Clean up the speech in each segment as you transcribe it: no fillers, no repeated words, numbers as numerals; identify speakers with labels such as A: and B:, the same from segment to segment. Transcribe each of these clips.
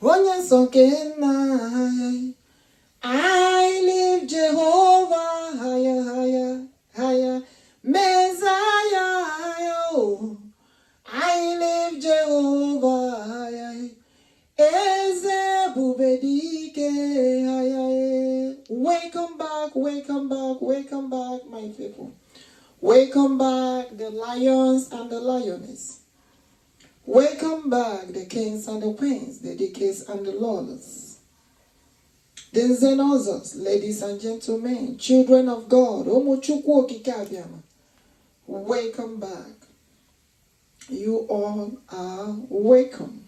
A: Onye Sokena, I lift Jehovah higher, higher, higher. Messiah, oh, I lift Jehovah higher. Ebubedike higher. Welcome back, welcome back, welcome back, my people. Welcome back, the lions and the lioness. Welcome back, the kings and the queens, the decades and the lords. The Zenozos, ladies and gentlemen, children of God, Chukwuokikeabiam. Welcome back. You all are welcome.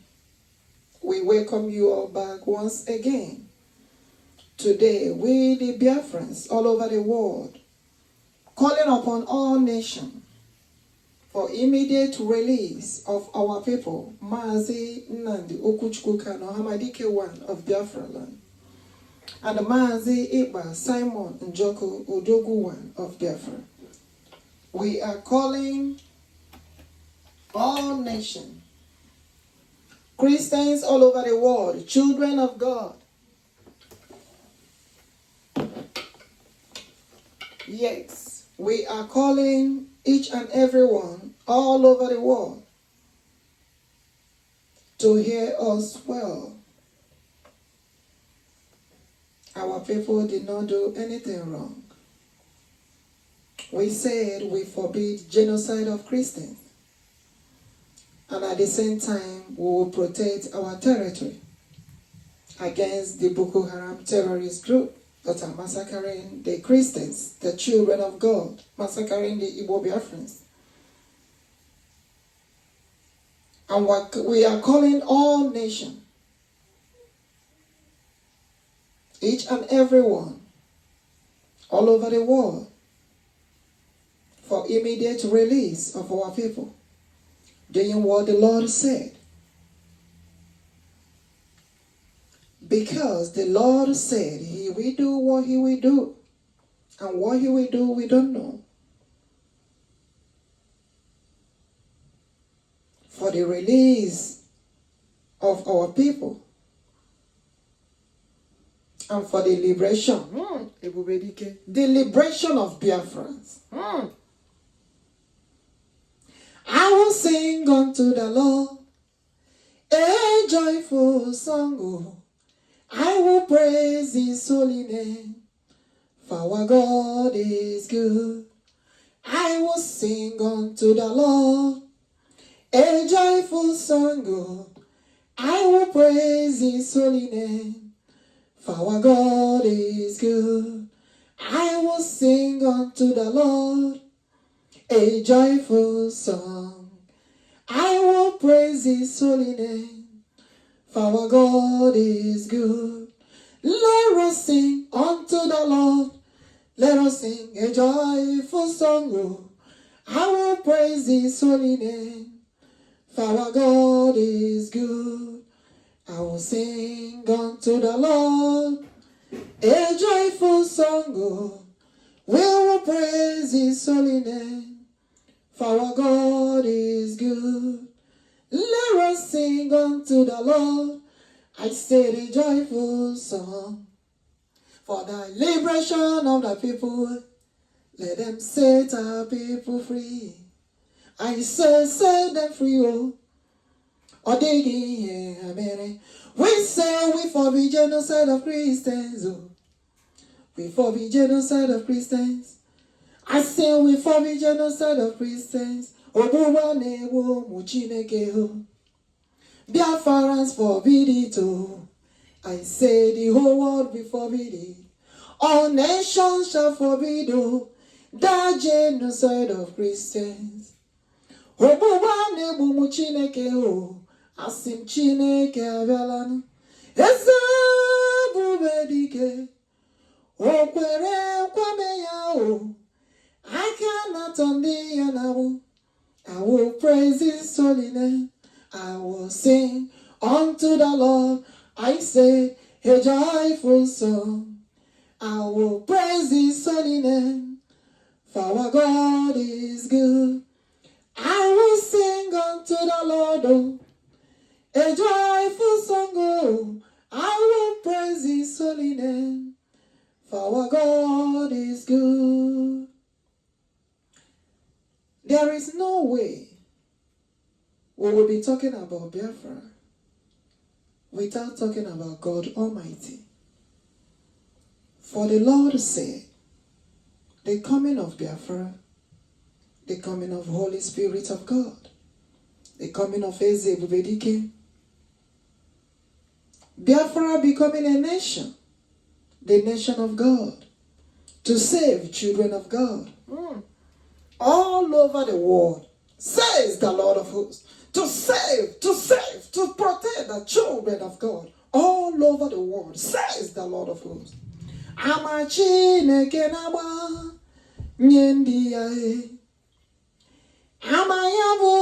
A: We welcome you all back once again. Today, we the Biafrans all over the world, calling upon all nations for immediate release of our people, Mazi Nnamdi, Kanu, OHAMADIKE 1 of BiafraLand, and Mazi Ekpa, Simon Njoku, ODOGWU 1 of Biafra. We are calling all nations, Christians all over the world, children of God. Yes, we are calling each and every one all over the world to hear us well. Our people did not do anything wrong. We said we forbid genocide of Christians, and at the same time we will protect our territory against the bokoharam terrorist group that are massacring the Christians, the children of God, massacring the Igbo Biafrans. And what we are calling all nations, each and every one, all over the world, for immediate release of our people, doing what the Lord said. Because the Lord said He will do what He will do. And what He will do, we don't know. For the release of our people. And for the liberation. Ebubedike. The liberation of Biafrans. I will sing unto the Lord a joyful song. I will praise His holy name, for our God is good. I will sing unto the Lord a joyful song. I will praise His holy name, for our God is good. I will sing unto the Lord a joyful song. I will praise His holy name, for our God is good. Let us sing unto the Lord. Let us sing a joyful song. I will praise His holy name, for our God is good. I will sing unto the Lord a joyful song. We will praise His holy name, for our God is good. Let us sing unto the Lord, I said a joyful song, for the liberation of the people. Let them set our people free. I say, set them free, oh. Odegi, we say we forbid genocide of Christians, oh. We forbid genocide of Christians. I say we forbid genocide of Christians. Biafrans forbid it, oh. I say the whole world will forbid it. All nations shall forbid, oh, that genocide of Christians. Asim Chineke abialanu. Ebubedike. Okwere kwame ya, oh. I cannot undo your name. I will praise His holy name. I will sing unto the Lord. I say a joyful song. I will praise His holy name, for our God is good. I will sing unto the Lord, oh, a joyful song, oh. no way we will be talking about Biafra without talking about God Almighty. For the Lord said, the coming of Biafra, the coming of Holy Spirit of God, the coming of ebubedike, Biafra becoming a nation, the nation of God, to save children of God all over the world, says the Lord of hosts. To save, to protect the children of God all over the world, says the Lord of hosts. Amachineke naba nyendi yae, amayabu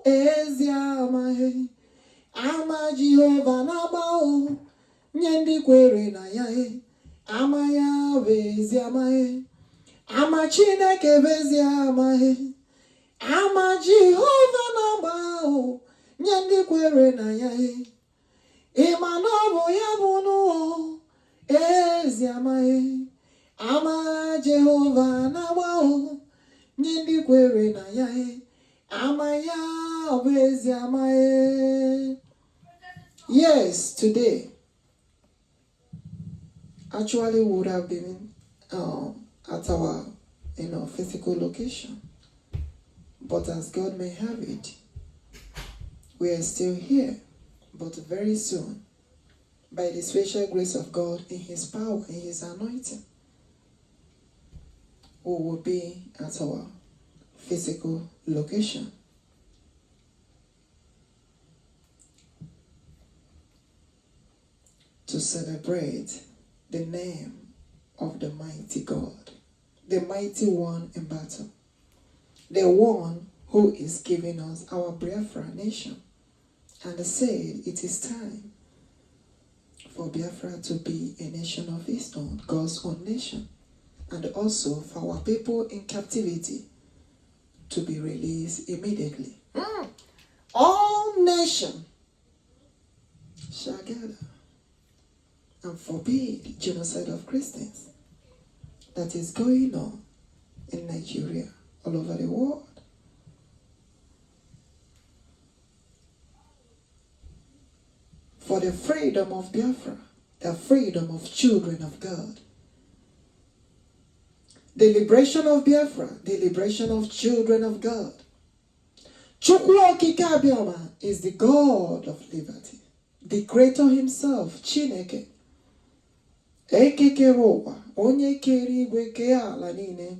A: ezi amahe, ama Jehovah naba nyendi kwere na yae, amayabu ezi amahe, amachineke bezi amahe. Ama Jehovah naba nyendi kwere na yae, imanobo yabuno ezi amae. Ama Jehovah naba nyendi kwere na yae, ama ya ezi amae. Yes, today actually would have been at our physical location. But as God may have it, we are still here. But very soon, by the special grace of God, in His power, in His anointing, we will be at our physical location. To celebrate the name of the mighty God, the mighty one in battle. The one who is giving us our Biafra nation, and said it is time for Biafra to be a nation of its own, God's own nation, and also for our people in captivity to be released immediately. All nations shall gather and forbid genocide of Christians that is going on in Nigeria, all over the world. For the freedom of Biafra, the freedom of children of God, the liberation of Biafra, the liberation of children of God. Chukwuokikeabiama is the God of liberty, the Creator Himself, Chineke. Ekeke roba, onye keri igwe ke ala niile.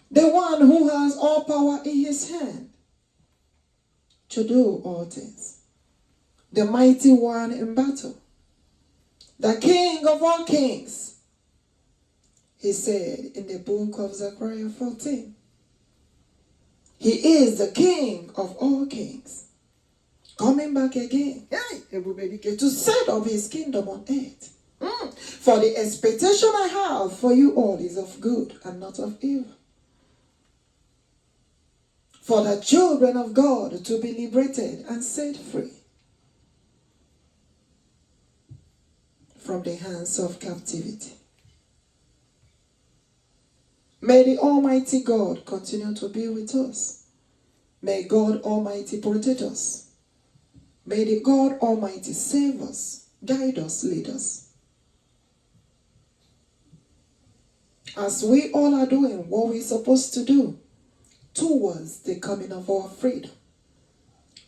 A: The one who has all power in His hand to do all things. The mighty one in battle. The King of all kings. He said in the book of Zechariah 14. He is the King of all kings. Coming back again. Hey, ebubedike, to set up His kingdom on earth. For the expectation I have for you all is of good and not of evil. For the children of God to be liberated and set free from the hands of captivity. May the Almighty God continue to be with us. May God Almighty protect us. May the God Almighty save us, guide us, lead us. As we all are doing what we're supposed to do towards the coming of our freedom.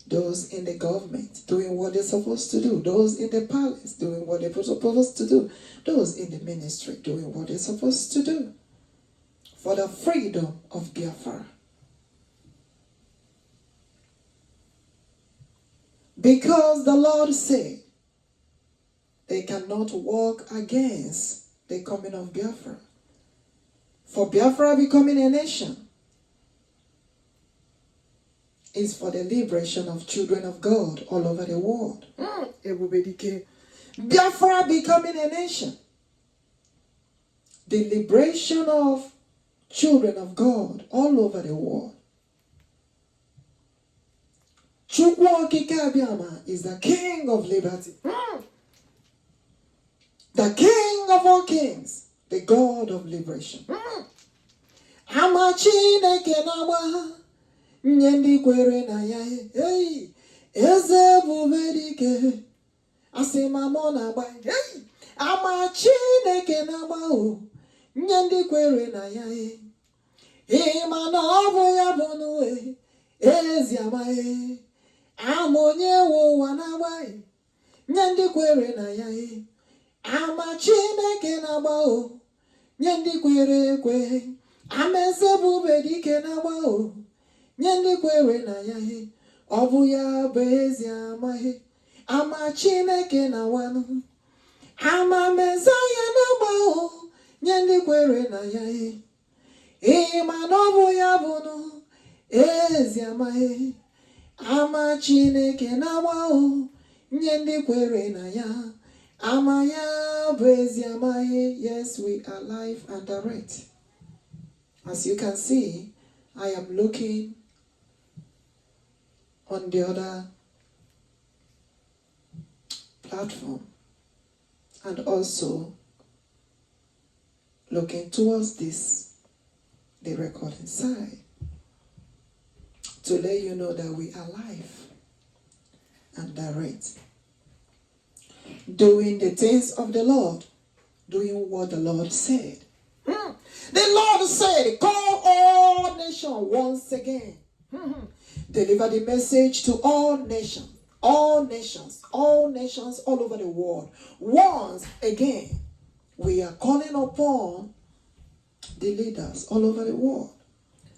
A: Those in the government doing what they're supposed to do. Those in the palace doing what they're supposed to do. Those in the ministry doing what they're supposed to do. For the freedom of Biafra. Because the Lord said they cannot walk against the coming of Biafra. For Biafra becoming a nation is for the liberation of children of God all over the world. Ebubedike. Biafra becoming a nation. The liberation of children of God all over the world. Chukwuokikeabiama is the King of liberty. The King of all kings. The God of liberation. ama Chineke na-agba nye ndị kwere na ya. Eze ebubedike asị ma mụ na-agba. Ama Chineke na-agba nye ndị kwere na ya. Ịma na ọ bụ ya bụ n'uwe ezi amaghị. Ama onye nwe ụwa na-agba nye ndị kwere na ya. Ama Chineke na-agba nye ndị kwere ekwe. Ama eze ebubedike na-agba nye ndị kwere na ya. Ọ bụ ya bụ ezi amaghị. Ama Chineke na wanụ. Ama Mesaya na-agba nye ndị kwere na ya. Ịma na ọ bụ ya bụ nụ ezi amaghị. Ama Chineke na-agba nye ndị kwere na ya. Ama ya bụ ezi amaghị. Yes, we are live and direct. As you can see, I am looking on the other platform and also looking towards the recording side, to let you know that we are live and direct, doing the things of the Lord, doing what the Lord said. The Lord said, call all nations once again. Deliver the message to all nations, all nations, all nations all over the world. Once again, we are calling upon the leaders all over the world,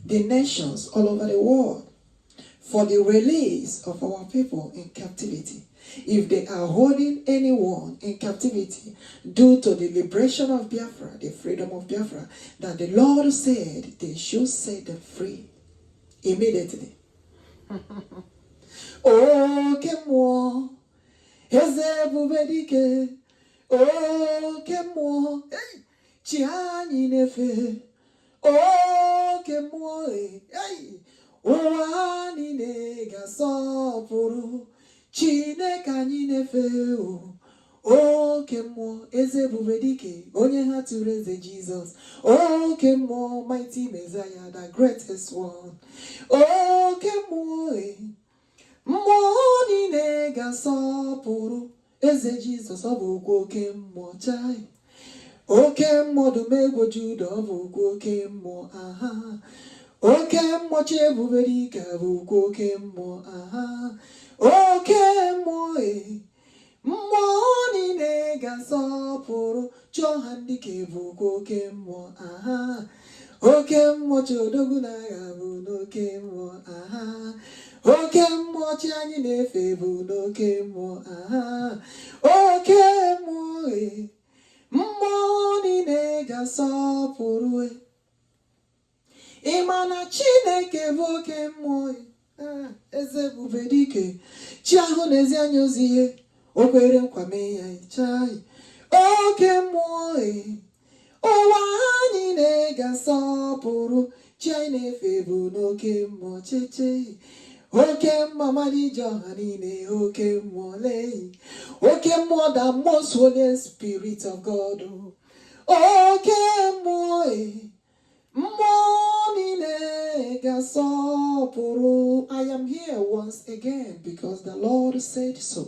A: the nations all over the world, for the release of our people in captivity. If they are holding anyone in captivity due to the liberation of Biafra, the freedom of Biafra, that the Lord said they should set them free immediately. Oh, Kemo, Eze ebubedike, oh, Kemo, Chiani nefe, oh, Kemo, Uwani nega sopuru, Chineke anyị nefe o Kemo, Eze ebubedike, onye ha tụrụ eze Jesus. Oh Kemo, mighty Messiah, the greatest one. Oh Kemo, mmụọ niile ga-asọpụrụ eze Jesus. Ọ bụ okwu oke mmụọ chai. Oke mmụọ dumegwu Juda, ọ bụ okwu oke mmụọ aha. Oke mmụọ chi ebubedike bụ okwu oke mmụọ aha. Oke mmụọ mmụọ niile ga-asọpụrụ chọọ ha ndị ka bụ oke mmụọ aha. Oke mmụọ chi odogwu na-agha bụ n'oke mmụọ aha. Oke mmụọ chi anyị na-efe bụ n'oke mmụọ aha. Oke mmụọ mmụọ niile ga-asọpụrụ. Ịma na Chineke bụ oke mmụọ. Eze ebubedike, chi ahụ n'ezi anya ozi ihe, o kwere nkwa mee ya chai. Oke mmụọ ụwa anyị na-gasọpụrụ, chi anyị na-efe bụ n'oke mmụọ cheche. Oke mmụọ malije ọha niile, oke mmụọ lee. Oke mmụọ, the most holy spirit of God. Oke mmụọ mmụọ niile gasọpụrụ. I am here once again because the Lord said so.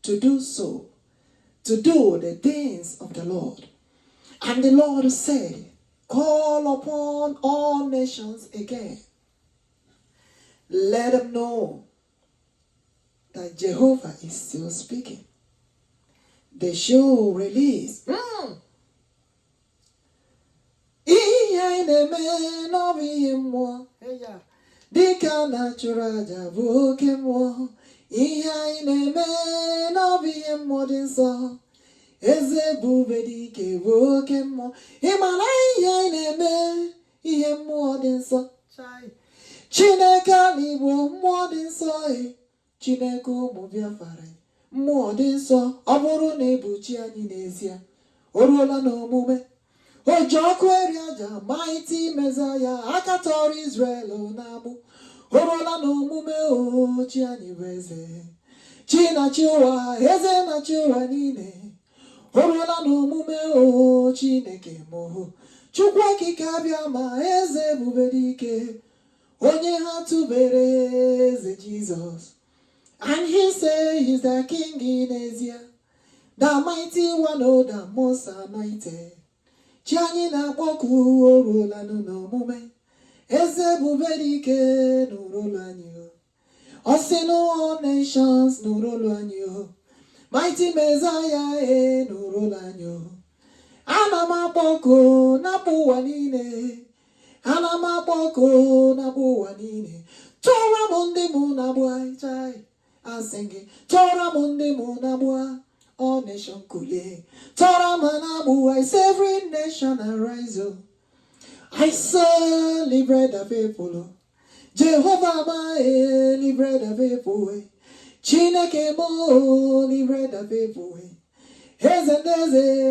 A: To do so, to do the things of the Lord. And the Lord said, call upon all nations again. Let them know that Jehovah is still speaking. They should release. Ihe na-eme n'ọbụ ihe mmụọ. Dịka na-achụrụ aja bụ oke mmụọ. Ihe anyị na-eme n'ọbụ ihe mmụọ dị nsọ. Eze ebubedike bụ oke mmụọ. Ị ma na ihe anyị na-eme ihe mmụọ dị nsọ. Chineke n'Igbo mmụọ dị nsọ. Chineke ụmụ Biafra mmụọ dị nsọ. Ọ bụrụ na ebuchi anyị n'ezie, o ruola n'omume. O ji ọkụ eri aja, mighty Messiah, aka tọrọ Israel n'agbụ. O ruola n'omume chi anyị bụ eze. Chi na-achị ụwa, eze na-achị ụwa niile. O ruola n'omume Chineke mụ. Chukwuokikeabiama eze ebubedike, onye ha tubere eze Jesus. And he say he's the king in Asia, the mighty one, oh, the most anointed. Chiani na boku orola no mume, eze ebubedike no rolanyo. Osino all nations no rolanyo. Mighty Messiah no rolanyo. Anama boko na buwanine. Anama boko na buwanine. Tora mundi muna buai chai. I'm singing. Tora mundi muna buai. All nation kule. Tora manabu. I say every nation arise. I celebrate the people. Jehovah ma libre the people. Chineke mo libre the people. Heze,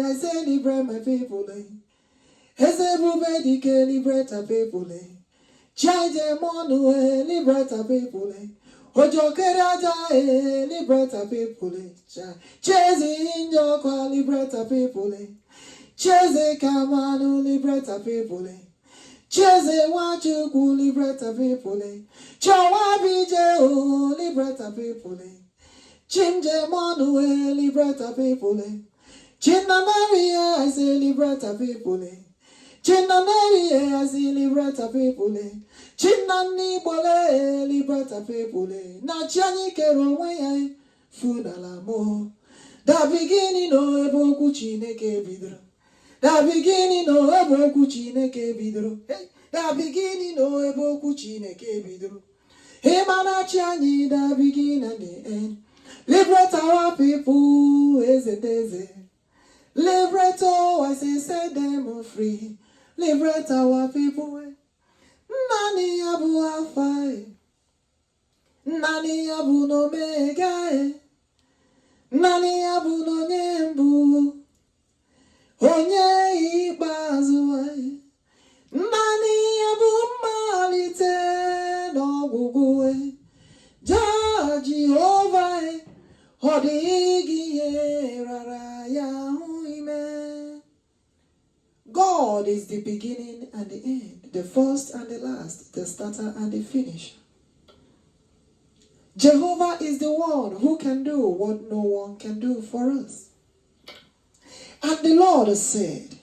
A: I say libre my people. Heze ebubedike libre the people. Chaje monu libre the people. Ojokeraja libre the people. Chezi Njoku libre the people. Cheze Kamanu libre the people. Cheze Wachukwu libre the people. Chawabije o libre the people. Chimje Monue libre the people. Chinna Maria I say libre the people. Chinna Maria I say libre the people. Chinna Nibole libre the people. Na chani kero weye funala mo. Da beginning no eboku Chineke bidro. Da beginning no eboku Chineke bidro. Hey, da beginning no eboku Chineke bidro. Hey mana chani da begin and the end. Liberate our people, eze. Liberate all, I say, set them free. Liberate our people. Nani abu alpha, nani abu no mega, nani abu no nyembu, onye ibazu, nani abu malite no gugue, Jehovah. God is the beginning and the end, the first and the last, the starter and the finisher. Jehovah is the one who can do what no one can do for us. And the Lord said,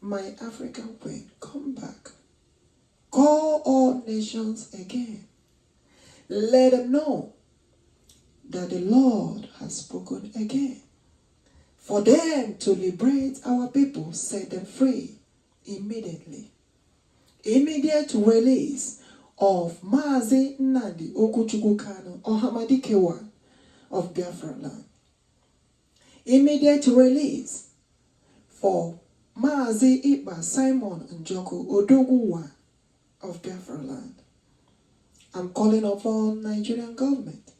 A: my African queen, come back. Call all nations again. Let them know that the Lord has spoken again. For them to liberate our people, set them free immediately. Immediate release of Mazi Nnamdi Kanu, OHAMADIKE of BiafraLand. Immediate release for Mazi Ekpa, Simon Njoku, ODOGWU of BiafraLand. I'm calling upon Nigerian government.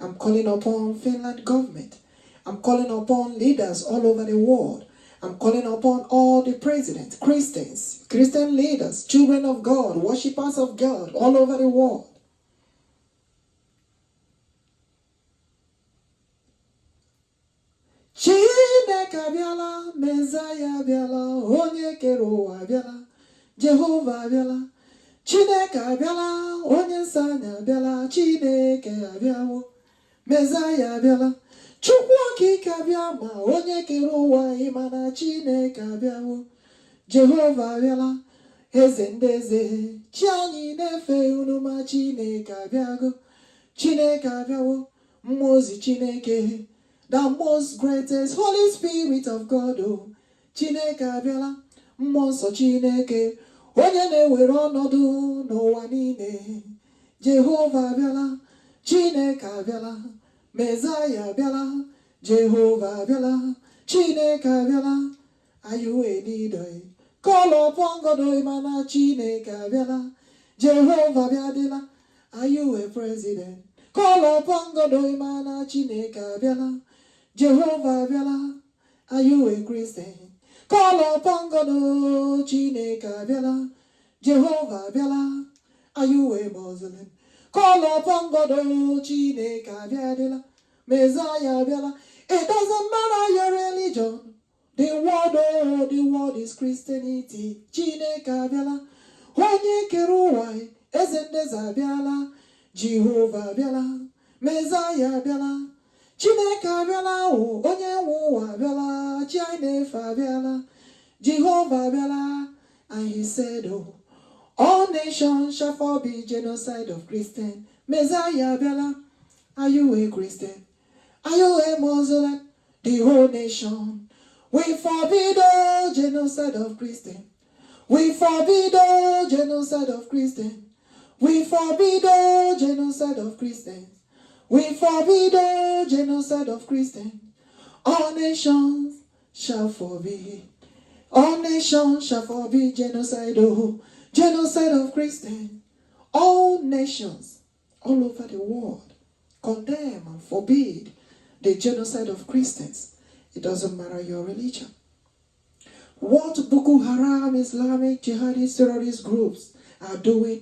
A: I'm calling upon Finland government. I'm calling upon leaders all over the world. I'm calling upon all the presidents, Christians, Christian leaders, children of God, worshippers of God all over the world. Chineke abiala, Messiah abiala, onye kero abiala, Jehovah abiala. Chineke abiala, onye nsanya abiala, Chineke abiawo, Messiah abiala, Chukwuokikeabiama, onye kere ụwa ịmana Chineke abiawo, Jehovah abiala, eze ndị eze, chi anyị na-efe unu ma Chineke abiago, Chineke abiawo, mmụọ ozi Chineke, the most greatest Holy Spirit of God, oh, Chineke abiala, mmụọ nsọ Chineke, onye na-ewere ọnọdụ n'ụwa niile, Jehovah abiala, Chineke abiala, Messiah abiala, Jehovah abiala, Chineke abiala. Are you a leader? Call upon God, mana Chineke abiala, Jehovah abiala. Are you a president? Call upon God, mana Chineke abiala, Jehovah abiala. Are you a Christian? Call upon God, Chineke abiala, Jehovah abiala. Are you a Muslim? Call upon God, Chineke abiala, Messiah abiala. It doesn't matter your religion, the world is Christianity. Chineke abịala, onye kere ụwa, eze ndeze abịala, Jehovah abịala, Messiah abịala, Chineke abịala, onye nwe ụwa abịala, chi anyị na-efe abịala, Jehovah abịala. And he said, oh, all nations shall forbid genocide of Christians. Messiah abịala. Are you a Christian? Are you a Muslim? The whole nation. We forbid all genocide of Christians. We forbid all genocide of Christians. We forbid all genocide of Christians. We forbid all genocide of Christians. All nations shall forbid. All nations shall forbid genocide. Oh, genocide of Christians. All nations all over the world condemn and forbid the genocide of Christians. It doesn't matter your religion. What bokoharam, Islamic, jihadist, terrorist groups are doing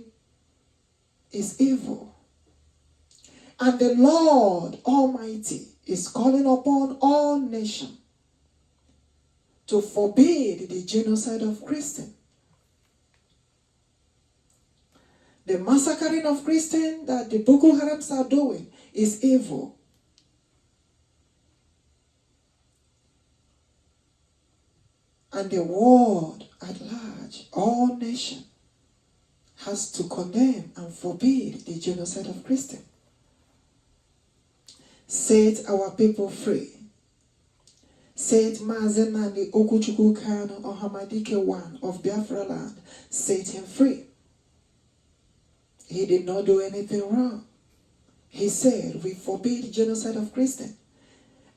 A: is evil. And the Lord Almighty is calling upon all nations to forbid the genocide of Christians. The massacring of Christians that the Boko Harams are doing is evil. And the world at large, all nations, has to condemn and forbid the genocide of Christians. Set our people free. Set Mazi Nnamdi Kanu OHAMADIKE 1 of BiafraLand. Set him free. He did not do anything wrong. He said, we forbid genocide of Christians.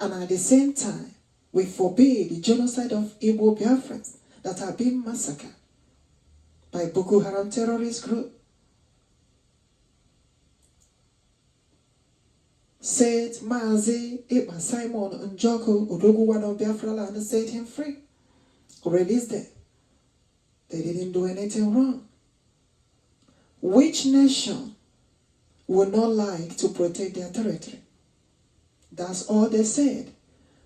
A: And at the same time, we forbid the genocide of Igbo Biafrans that are being massacred by Boko Haram terrorist group. Said Mazi Ekpa, Simon Njoku, ODOGWU 1 of BiafraLand, set him free. Released them. They didn't do anything wrong. Which nation would not like to protect their territory? That's all they said.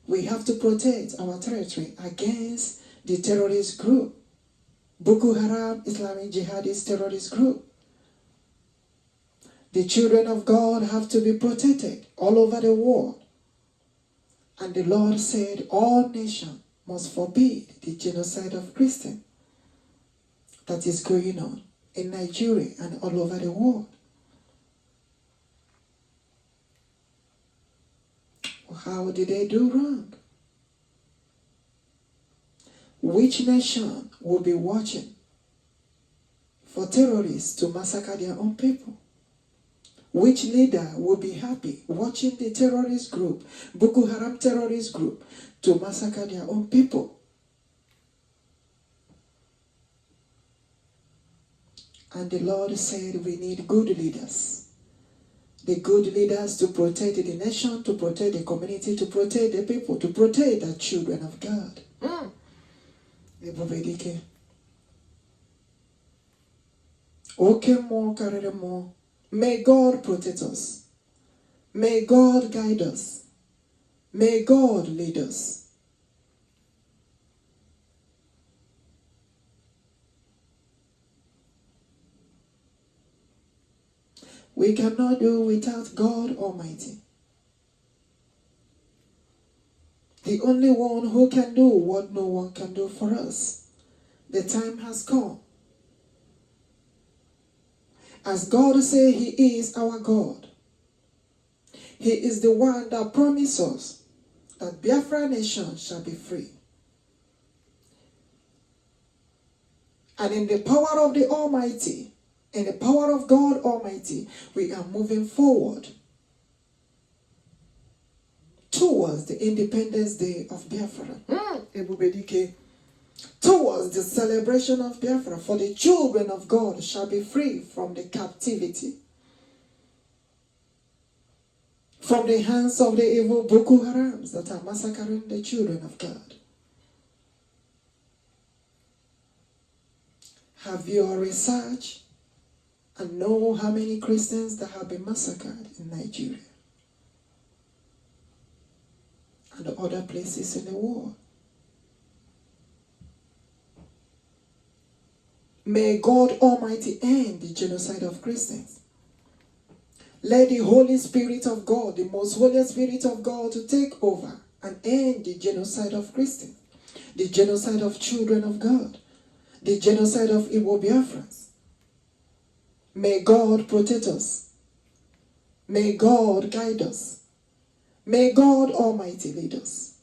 A: We have to protect our territory against the terrorist group. Boko Haram, Islamic jihadist terrorist group. The children of God have to be protected all over the world. And the Lord said all nations must forbid the genocide of Christians that is going on in Nigeria and all over the world. How did they do wrong? Which nation will be watching for terrorists to massacre their own people? Which leader will be happy watching the terrorist group, Boko Haram terrorist group, to massacre their own people? And the Lord said we need good leaders. The good leaders to protect the nation, to protect the community, to protect the people, to protect the children of God. Ebubedike. Okay, more, carry more. May God protect us. May God guide us. May God lead us. We cannot do without God Almighty. The only one who can do what no one can do for us. The time has come. As God said, He is our God. He is the one that promised us that Biafra nation shall be free. And in the power of the Almighty, in the power of God Almighty, we are moving forward towards the Independence Day of Biafra. Ebubedike. Towards the celebration of Biafra, for the children of God shall be free from the captivity, from the hands of the evil Boko Harams that are massacring the children of God. Have your research and know how many Christians that have been massacred in Nigeria and other places in the world? May God Almighty end the genocide of Christians. Let the Holy Spirit of God, the most Holy Spirit of God, to take over and end the genocide of Christians, the genocide of children of God, the genocide of Igbo Biafrans. May God protect us. May God guide us. May God Almighty lead us.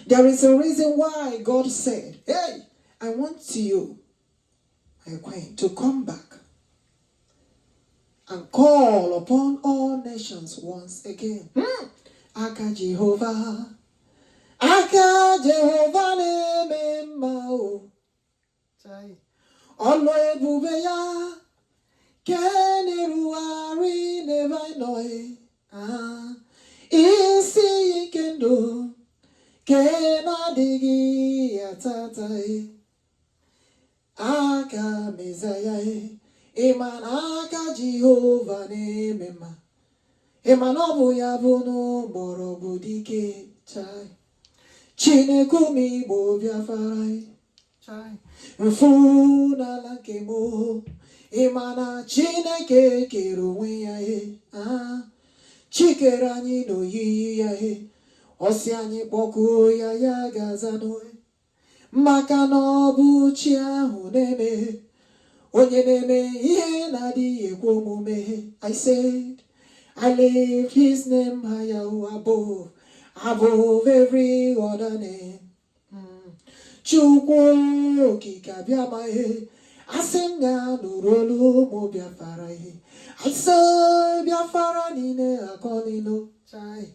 A: There is a reason why God said, hey, I want you, my queen, to come back and call upon all nations once again. Aka Jehovah neme mao. Olo ebube ya kene ruari neva noe. Isi kendo kena digi atatai. Aka Messiah, Eman aka Jehovah nemema. Eman obu ya bono borobudike chai. Chinekumi bo Biafrai chai. Mfuna lankemo. Emana Chineke keruwe ya he. Chikerani no yi ya he. Osiani boku ya gazano he. Maka na ọ bụ chi ahụ na-eme onye na-eme ihe na-adịghị ekwe omume. I said, I lift his name higher above every other name. Chukwuokikeabiama asị m ya nụrụ olu ụmụ Biafra I said, Biafra niile akọnino chai.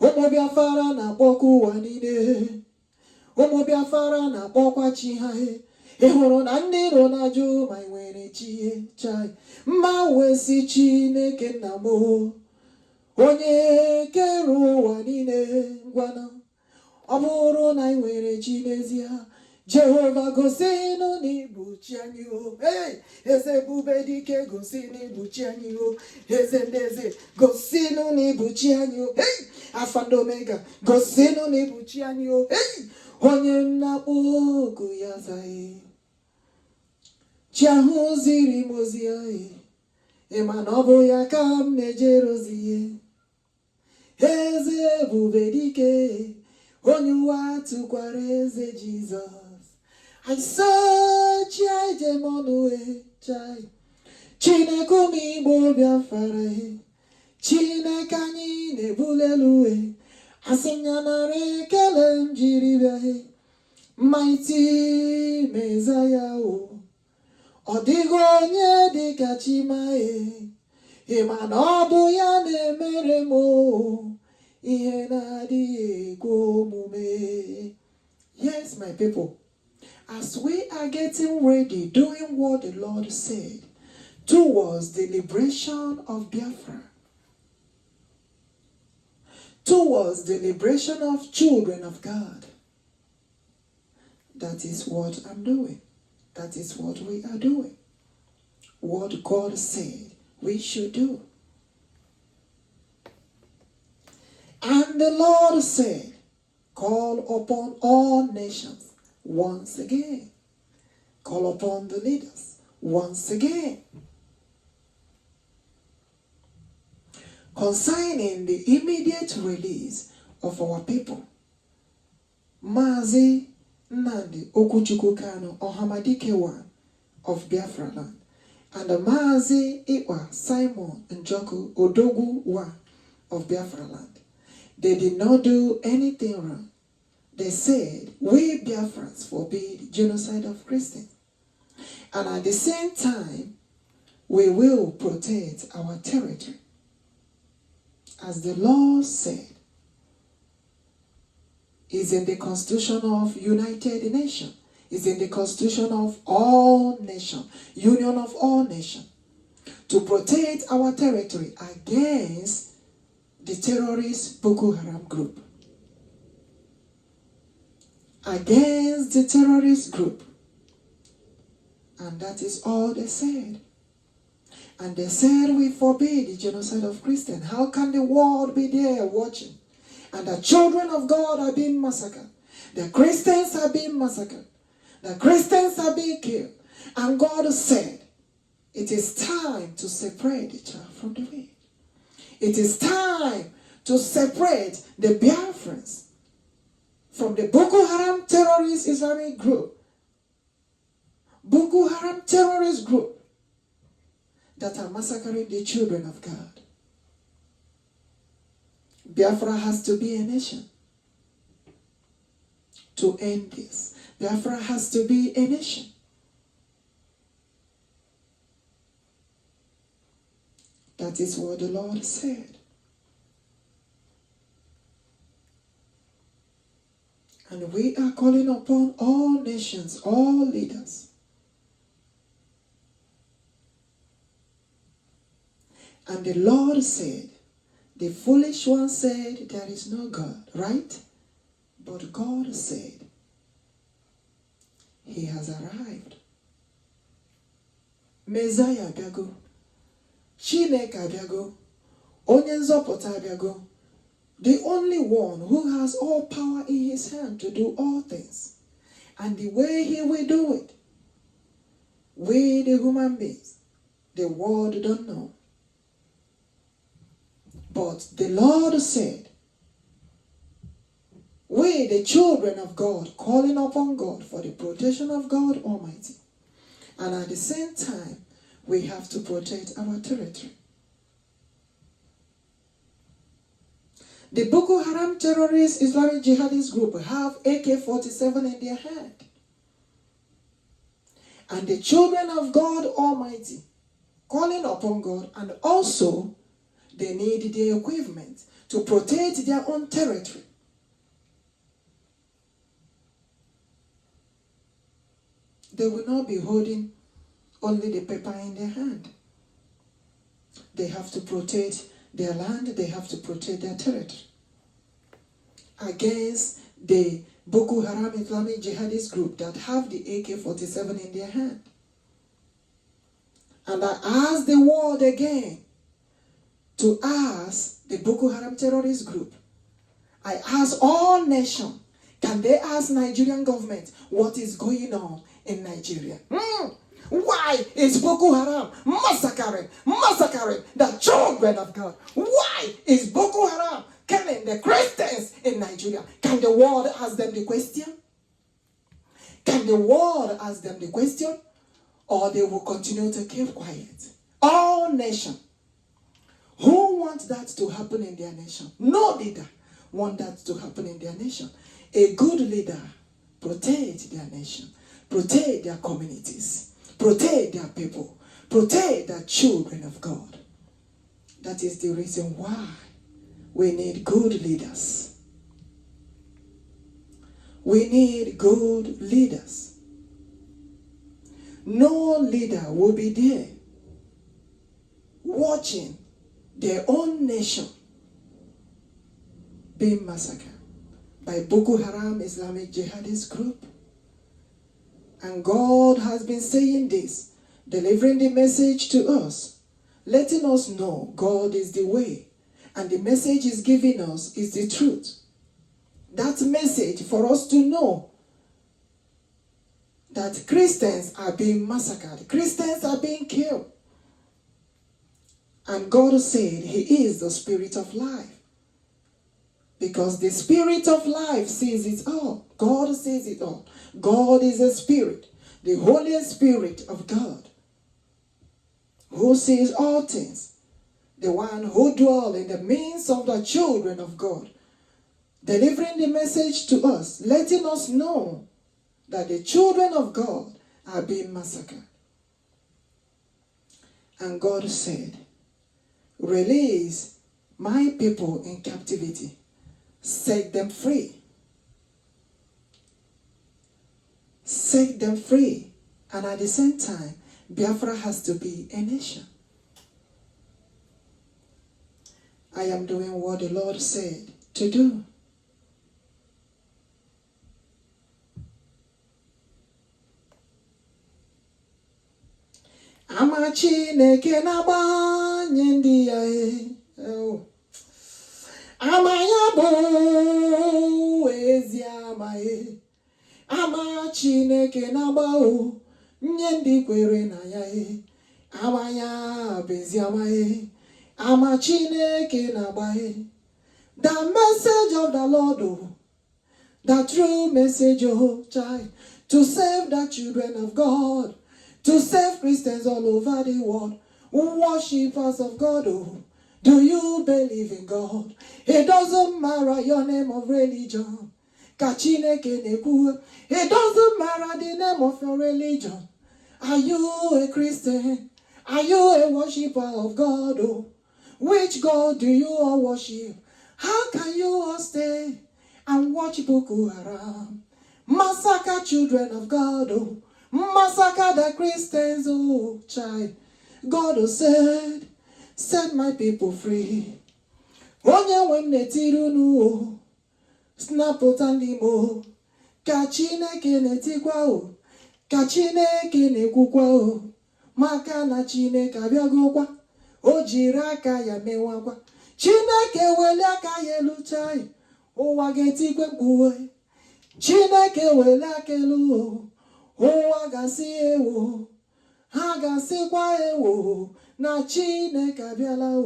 A: Ụmụ Biafra na-akpọku ụwa niile. Ụmụ Biafra na-akpọkwa chi ha ị hụrụ na ndị iro na-ajụ ma nwere chi chai. Mma wee si Chineke nna m onye kere ụwa niile ngwana ọ bụrụ na ị nwere chi n'ezie Jehova gosinu n'ibu chi anyị eze ebubedike gosinu n'ibu chi anyị eze ndị eze gosinu n'ibu chi anyị Alpha and Omega gosinu n'ibu chi anyị onye nnakpọ oku ya zaghị chi ahụ ziri m ozi ya ịma na ọ bụ ya ka m na-ejere ozi ya eze ebubedike onye ụwa tụkwara eze Jizọs I saw chai demonu chai Chineke ụmụ Igbo Biafra Chineke anyị na-ebulelu asị m ya nara ekele m jiri bịa mighty Messiah ọ dịghị onye dịka Chima ịma na ọ bụ ya na-emere m ihe na-adịghị ekwe omume. Yes, my people, as we are getting ready, doing what the Lord said towards the liberation of Biafra, towards the liberation of children of God, that is what I'm doing. That is what we are doing. What God said we should do. And the Lord said, call upon all nations once again. Call upon the leaders once again. Concerning the immediate release of our people, Mazi Nnamdi Kanu OHAMADIKE 1 of BiafraLand, and Mazi Ekpa Simon Njoku ODOGWU 1 of BiafraLand. They did not do anything wrong. They said, we Biafrans forbid genocide of Christians. And at the same time, we will protect our territory. As the law said, is in the Constitution of United Nations, is in the Constitution of all nations, Union of all nations, to protect our territory against the terrorist bokoharam group. Against the terrorist group. And that is all they said. And they said we forbid the genocide of Christians. How can the world be there watching? And the children of God are being massacred. The Christians are being massacred. The Christians are being killed. And God said, it is time to separate the chaff from the wheat. It is time to separate the Biafrans from the Boko Haram terrorist Islamic group. Boko Haram terrorist group that are massacring the children of God. Biafra has to be a nation to end this. Biafra has to be a nation. That is what the Lord said. And we are calling upon all nations, all leaders. And the Lord said, the foolish one said, there is no God, right? But God said, he has arrived. Messiah abiago. Chineke abiago. Onye nzọpụta abiago. The only one who has all power in his hand to do all things. And the way he will do it, we the human beings, the world don't know. But the Lord said, we the children of God, calling upon God for the protection of God Almighty. And at the same time, we have to protect our territory. The Boko Haram terrorist Islamic jihadist group have AK-47 in their hand. And the children of God Almighty, calling upon God, and also they need the equipment to protect their own territory. They will not be holding only the paper in their hand. They have to protect their land, they have to protect their territory against the Boko Haram Islamic jihadist group that have the AK-47 in their hand. And I ask the world again to ask the Boko Haram terrorist group. I ask all nations, can they ask Nigerian government what is going on in Nigeria? Why is Boko Haram massacring the children of God? Why is Boko Haram killing the Christians in Nigeria? Can the world ask them the question? Can the world ask them the question? Or they will continue to keep quiet? All nations. Who wants that to happen in their nation? No leader wants that to happen in their nation. A good leader protect their nation, protect their communities, protect their people, protect the children of God. That is the reason why we need good leaders. We need good leaders. No leader will be there watching their own nation being massacred by Boko Haram Islamic jihadist group. And God has been saying this, delivering the message to us, letting us know God is the way, and the message is giving us is the truth. That message for us to know that Christians are being massacred, Christians are being killed. And God said he is the spirit of life. Because the spirit of life sees it all. God sees it all. God is a spirit. The Holy Spirit of God. Who sees all things. The one who dwells in the midst of the children of God. Delivering the message to us. Letting us know that the children of God are being massacred. And God said, release my people in captivity. Set them free. Set them free. And at the same time, Biafra has to be a nation. I am doing what the Lord said to do. Ama Chineke na-agbanye ndị ya ama ya bụ ezi ama Ama Chineke Chineke na-agba nye ndị kwere na ya amanya bezi amaghị ama Chineke na-agba the message of the Lord the true message child to save the children of God, to save Christians all over the world, worshippers of God. Do you believe in God? It doesn't matter your name of religion. It doesn't matter the name of your religion. Are you a Christian? Are you a worshipper of God? Which God do you all worship? How can you all stay and watch bokoharam massacre children of God? Massacre the Christians, child. God said, set my people free. Onye when netirunu snapota ndimo ka Chineke netikwa ka Chineke nekwukwa maka na Chineke abịagokwa o jiri aka ya mewakwa Chineke weli aka ya elu chai ụwa ga-etikwe mkpuwe Chineke weli aka elu ụwa ga-asị ewo ha ga-asịkwa ewo na Chineke abịala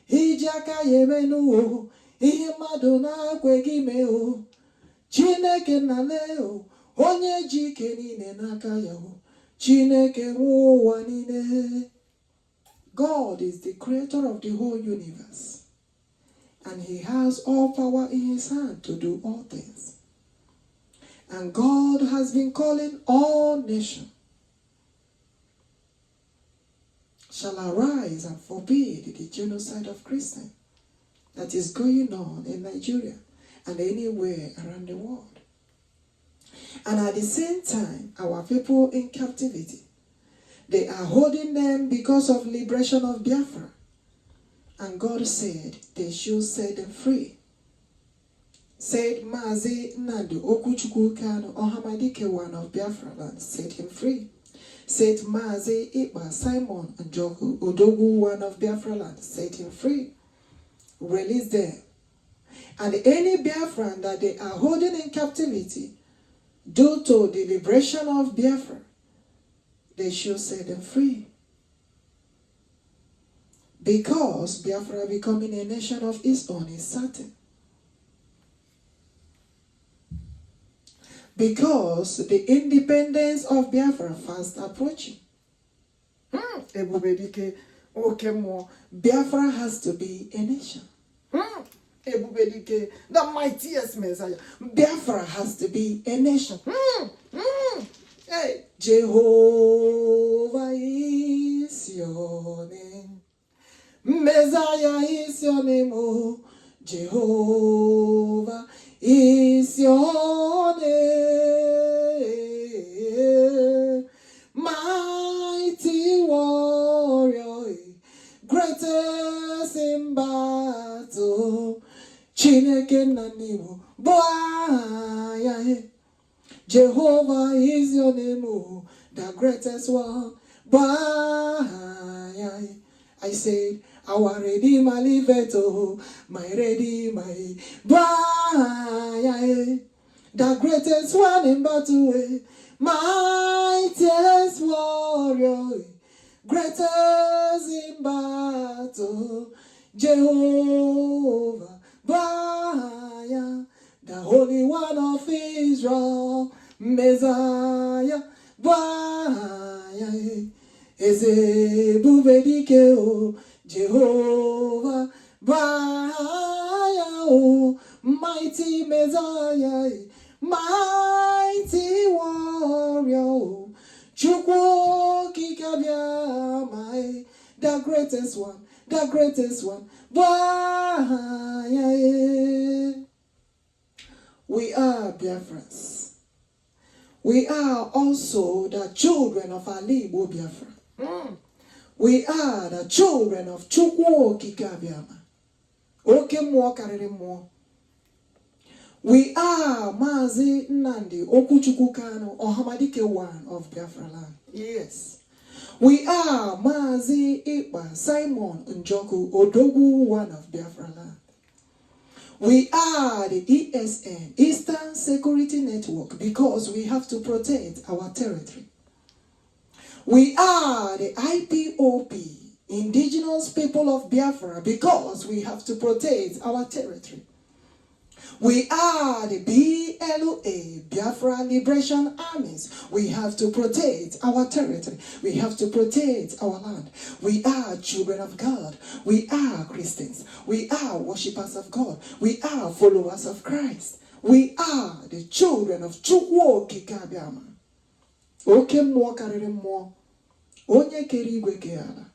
A: iji aka ya emenu ihe mmadụ na-ekweghị mee Chineke na-ale onye ji ike niile n'aka ya Chineke nwe ụwa niile. God is the creator of the whole universe, and he has all power in his hand to do all things. And God has been calling all nations shall arise and forbid the genocide of Christians that is going on in Nigeria and anywhere around the world. And at the same time, our people in captivity, they are holding them because of liberation of Biafra. And God said they should set them free. Said Mazi Nnamdi, Chukwuokikeabiam, OHAMADIKE one of BiafraLand, set him free. Said Mazi Ekpa, Simon Njoku, ODOGWU one of BiafraLand, set him free. Release them. And any Biafran that they are holding in captivity due to the liberation of Biafra, they should set them free. Because Biafra becoming a nation of its own is certain. Because the independence of Biafra fast approaching. Ebubedike, okay, more. Biafra has to be a nation. Ebubedike, the mightiest Messiah. Biafra has to be a nation. Hey, Jehovah is your name. Messiah is your name. Oh, Jehovah is your name. Mighty warrior, greatest in battle. Chineke naniwo boya. Jehovah is your name, the greatest one. Boya. I said, our Redeemer liveth, my Redeemer. Boya. The greatest one in battle, mightiest warrior, greatest in battle, Jehovah, Baya, the Holy One of Israel, Messiah, Baya, is ebubedike, Jehovah, Baya, mighty Messiah, mighty warrior, Chukwuokikeabiam, the greatest one, the greatest one. We are Biafrans. We are also the children of Igbo Biafra. We are the children of Chukwuokikeabiama. Okay, more carry more. We are Mazi Nnamdi, Chukwuokikeabiam, OHAMADIKE one of BiafraLand. Yes. We are Mazi Ekpa, Simon Njoku, ODOGWU one of BiafraLand. We are the ESN, Eastern Security Network, because we have to protect our territory. We are the IPOP, Indigenous People of Biafra, because we have to protect our territory. We are the BLA, Biafra Liberation Armies. We have to protect our territory. We have to protect our land. We are children of God. We are Christians. We are worshippers of God. We are followers of Christ. We are the children of Chukwuokikeabiama. Oke mmụọ karịrị mmụọ, onye kere igwe kere ala,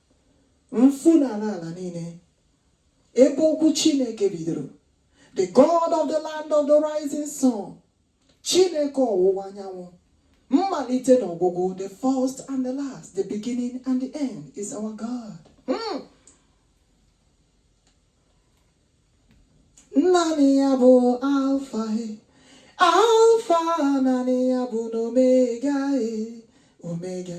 A: mfu na ala niile, ebe okwu Chineke bidoro. The God of the land of the rising sun, Chineke ọwụwa anyanwụ, mmalite na ọgwụgwụ, the first and the last, the beginning and the end is our God. Nani ya bụ Alpha, Alpha, nani ya bụ n'Omega, Omega.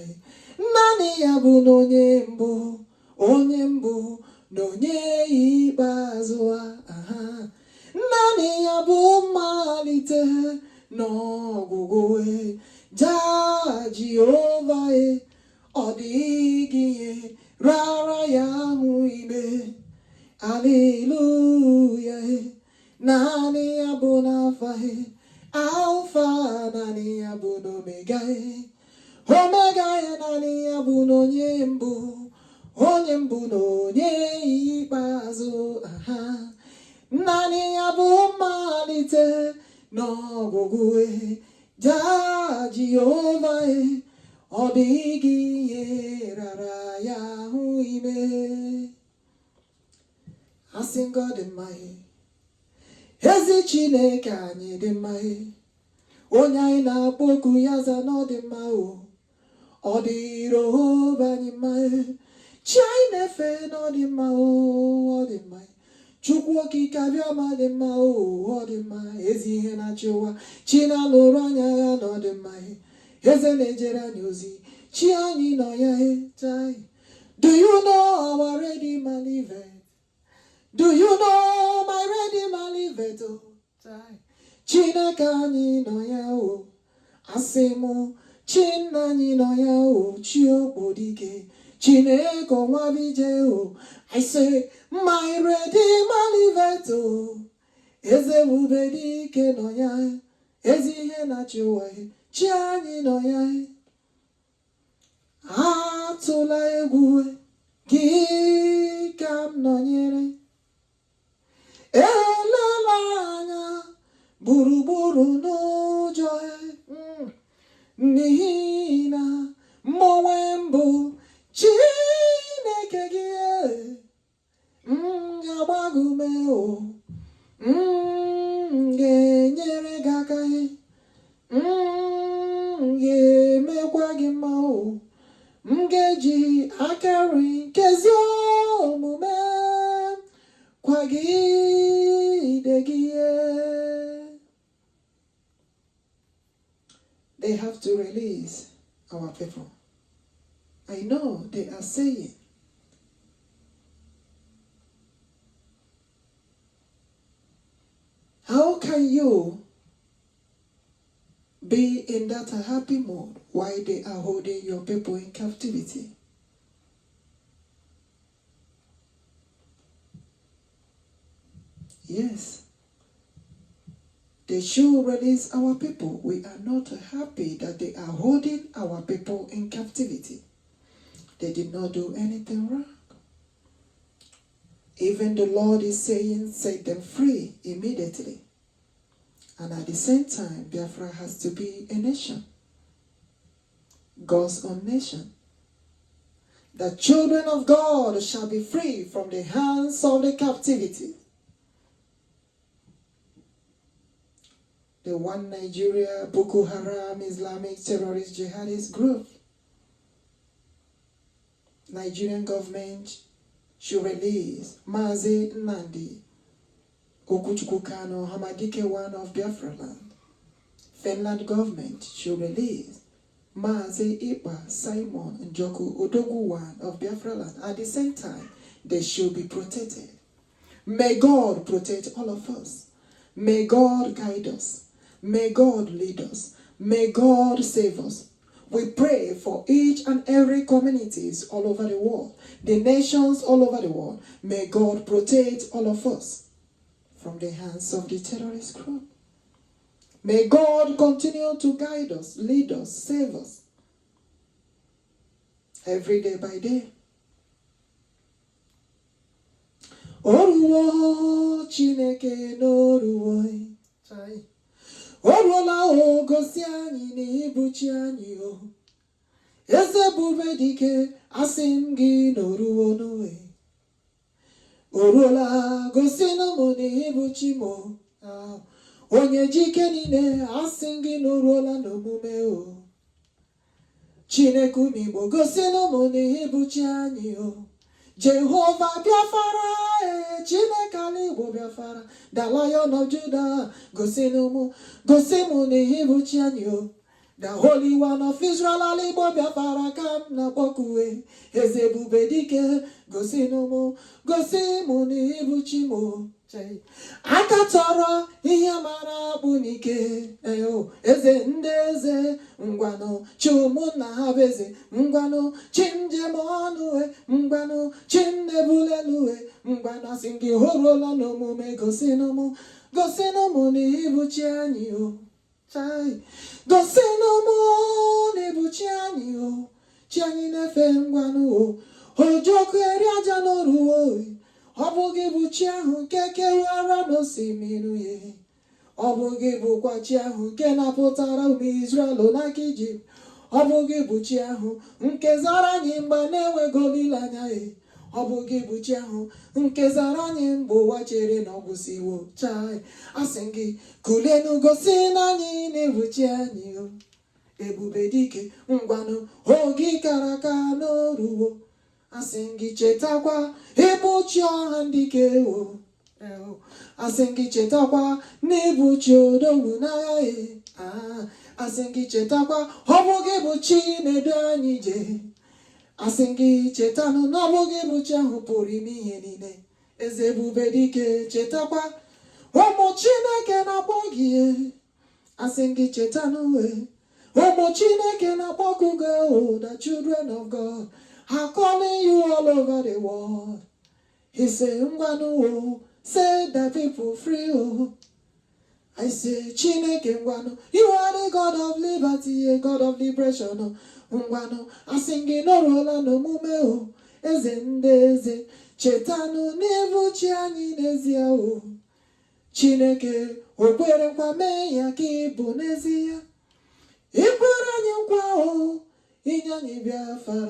A: Nani ya bụ n'onye mbụ, onye mbụ, n'onye ikpeazụ aha. Nani ya bụ mmalite n'ọgwụgwụ, Jehova, ọ dịghị ihe rara ya ahụ ime. Hallelujah. Nani ya bụ n'Alpha, Alpha, nani ya bụ n'Omega, Omega, nani ya bụ n'onye mbụ, onye mbụ n'onye ikpeazụ aha. Nani ya bụ mmalite n'ọgwụgwụ, Jehova, ọ dịghị ihe rara ya ahụ ime. Asị God dị mma, ezi Chineke anyị dị mma, onye anyị na-akpọ oku ya za na ọ dị mma o, ọ dịrị obe anyị mma, chi anyị na-efe na ọ dị mma o, ọ dị mma. Chukwuokikeabiama dị mma o, ọ dị mma. Ezi ihe na-achị ụwa, chi na-alụrụ anya agha na ọ dị mma, eze na-ejere anyị ozi, chi anyị nọ ya tai. Do you know our Redeemer liveth? Do you know my Redeemer liveth? Oh, tai. Chineke anyị nọ ya o, asị mụ, Chinna anyị nọ ya o, chi ebubedike, Chineke ọnwa bije o. I say, my Redeemer liveth o, eze ebubedike nọ ya, ezi ihe na-achị ụwa, chi anyị nọ ya. Atụla egwu, gị ka m nọnyere, elela anya gburugburu n'ụjọ, n'ihi na mụnwe mbụ Chineke gị, ga-agbago ume o, ga-enyere gị aka, ga-emekwa gị mma o, ga-eji aka nri nke ezi omume kwagide gị. They have to release our people. I know they are saying, how can you be in that happy mode while they are holding your people in captivity? Yes, they should release our people. We are not happy that they are holding our people in captivity. They did not do anything wrong. Even the Lord is saying, set them free immediately. And at the same time, Biafra has to be a nation, God's own nation. The children of God shall be free from the hands of the captivity. The one Nigeria bokoharam Islamic terrorist jihadist group. Nigerian government should release Mazi Nnamdi, Kanu, OHAMADIKE 1 of BiafraLand. Finland government should release Mazi Ekpa, Simon, Njoku, ODOGWU 1 of BiafraLand. At the same time, they should be protected. May God protect all of us. May God guide us. May God lead us. May God save us. We pray for each and every communities all over the world, the nations all over the world. May God protect all of us from the hands of the terrorist group. May God continue to guide us, lead us, save us, every day by day. Oruwo Chineke n'oruwo chai. Oruola o gosi anyị n'ibuchi anyị o. Eze ebubedike asị m gị n'oruwo n'uwe. Oruola gosi n'ụmụ n'ibuchi m o. Onye jike niile asị m gị n'oruola n'omume o. Chineke umigbo gosi n'ụmụ n'ibuchi anyị o. Jehovah Biafra, Chineke Igbo Biafra, the Lion of Judah, Gosimu n'ibuchi anyị o. The Holy One of Israel, Igbo Biafra, kam na bokue, Eze ebubedike, gosimu n'ibuchi mo. Aka tọrọ ihe mara bụ n'ike, eze ndị eze, ngwanụ chi ụmụnna ha bụ eze, ngwanụ chi njem ọnụ, ngwanụ chi nnebulelu, ngwanụ asị gị horuola n'omume, gosinụ mụ n'ibuchi anyị o. Gosinụ mụ n'ibuchi anyị o. Chi anyị na-efe ngwanụ o. Ojoko eri aja n'oruo. Ọ bụ gị bụ chi ahụ nke kewara n'osimiri uhie. Ọ bụ gị bụkwa chi ahụ nke napụtara ụmụ Izrel n'aka Ijipt. Ọ bụ gị bụ chi ahụ nke zara anyị mgbe na-enweghị olileanya. Ọ bụ gị bụ chi ahụ nke zara anyị mgbe ụwa chere na ọ gwụsịwo. Chai, asị gị kulienu gosi n'anyị na-ebuchi anyị o. Ebubedike ngwanụ oge kara aka n'oruwo. Asị gị chetakwa ịbụchi ọhamdike o. Asị gị chetakwa n'ịbụchi odogwu n'agha. Asị gị chetakwa ọ bụ gị bụ chi na-edu anyị ije. Asị gị chetanụ na ọ bụ gị bụ chi ahụ pụrụ ime ihe niile. Eze ebubedike chetakwa ụmụ Chineke na-akpọ gị. Asị gị chetanụ ụmụ Chineke na-akpọku gị o. The children of God are calling you all over the world. He said, ngwanu, set the people free. Oh. I say, Chineke ngwanu, you are the God of liberty, a God of liberation. Ngwanu, asingin orola no mume. Eze ndeze, chetanu nebuchi anyị n'ezie o. Chineke, okwere nkwa mee ya ka ịbụ n'ezie. Ikwere anyị nkwa o, inye anyị Biafra.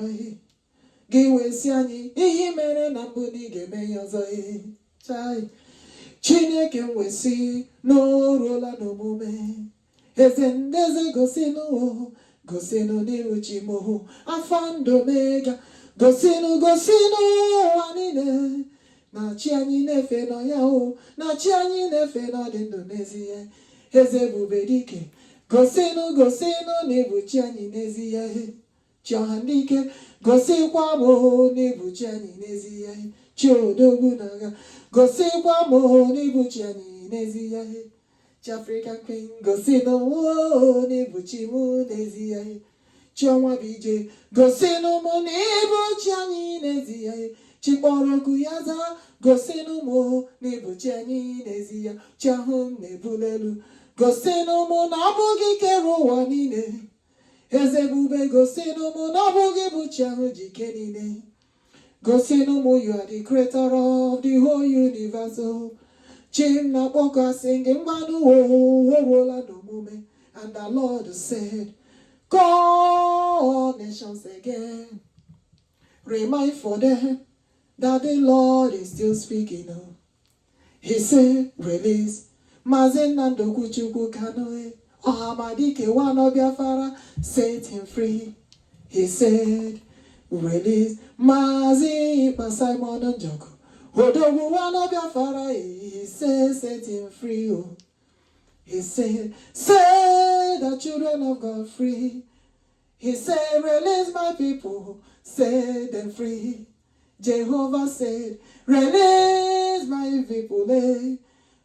A: Gị wesi anyị ihe mere na mbụ na ị ga-eme ya ọzọ. Chai, Chineke wesi n'oruola n'omume. Eze ndeze gosinụ n'ibuchi m, Alpha and Omega. Gosinụ ụwa niile na chi anyị na-efe nọ ya o, na chi anyị na-efe nọ dị ndụ n'ezie. Eze ebubedike gosinụ n'ibuchi anyị n'ezie. Chi ọhamdike gosikwa m n'ibuchi anyị n'ezie. Chi odogwu n'agha gosikwa m n'ibuchi anyị n'ezie. Chi African Queen gosinụ n'ibuchi m n'ezie. Chi ọnwa bụ ije gosinụ m n'ibuchi anyị n'ezie. Chi kpọrọ oku ya zaa gosinụ m n'ibuchi anyị n'ezie. Chi ahụ m na-ebuli elu gosinụ m na ọ bụ gị kere ụwa niile. Eze ebube gosinụ m na ọ bụ gị bụ chi ahụ ji ike niile. Gosinụ m, you are the creator of the whole universe. Chi m na-akpọkọ asị gị ngwanụ oruola n'omume. And the Lord said, call nations again. Remind for them that the Lord is still speaking. He said, release Mazi Nnamdi Kanu. OHAMADIKE, one of Biafra, set him free. He said, release Mazi Ekpa, Simon Njoku. ODOGWU, one of Biafra, he said, set him free. Oh. He said, set the children of God free. He said, release my people, set them free. Jehovah said, release release my people,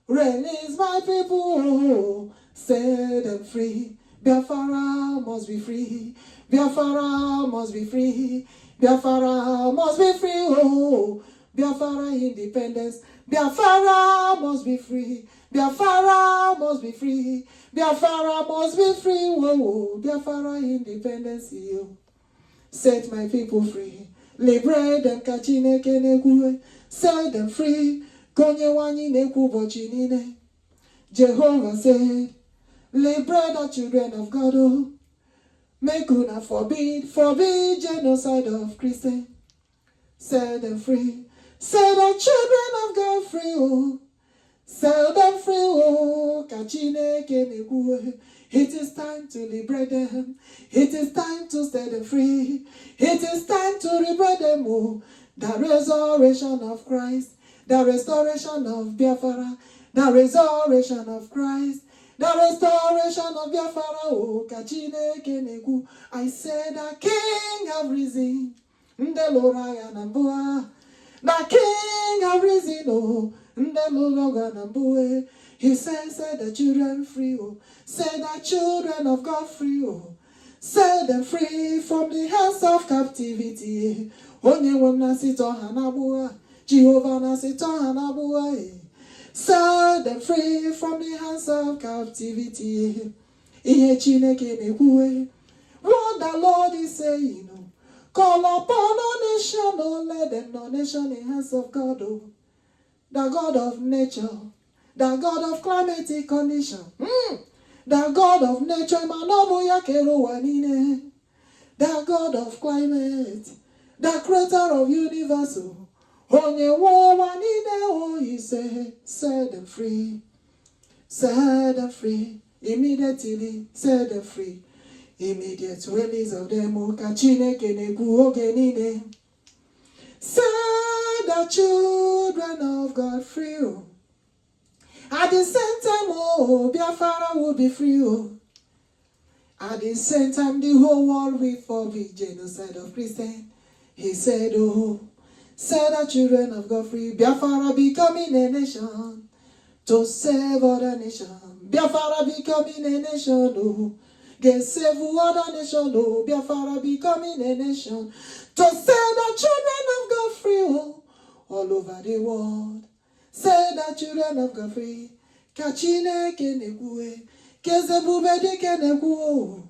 A: release my people, set them free. Biafra must be free. Biafra must be free. Biafra must be free. Oh, Biafra independence. Biafra must be free. Biafra must be free. Biafra must be free. Oh, Biafra independence. Set my people free. Liberate them. Kachineke nekwe. Set them free. Konye wani neku bochinine. Jehovah said, liberate the children of God. Oh, make una forbid genocide of Christians. Set them free. Set the children of God free. Oh, set them free. Oh, Kachineke nekwe. It is time to liberate them. It is time to set them free. It is time to liberate them. Oh, the resurrection of Christ, the restoration of Biafra, the resurrection of Christ, the restoration of Biafra. Oh, Kachineke neku. I said the King have risen. The King have risen. Oh, he said, set the children free. Oh, set the children of God free. Oh, set them free from the hands of captivity. Jehovah set them free from the hands of captivity. What the Lord is saying, call upon a nation, oh, let them know nation in the hands of God. Oh, the God of nature, the God of climatic condition, the God of nature, the God of climate, the creator of universe. Oh, he said, set them free, immediately, set them free, immediate release of them. Set the children of God free. Oh. At the same time, oh, Biafra will be free. Oh. At the same time, the whole world will forbid genocide of Christians. He said, oh, set the children of God free. Biafra becoming a nation to save other nations. Biafra becoming a nation, oh, get save other nation, oh. Biafra becoming a nation to set the children of God free, oh, all over the world. Set the children of God free. Kachineke nekwe, ebubedike nekwe,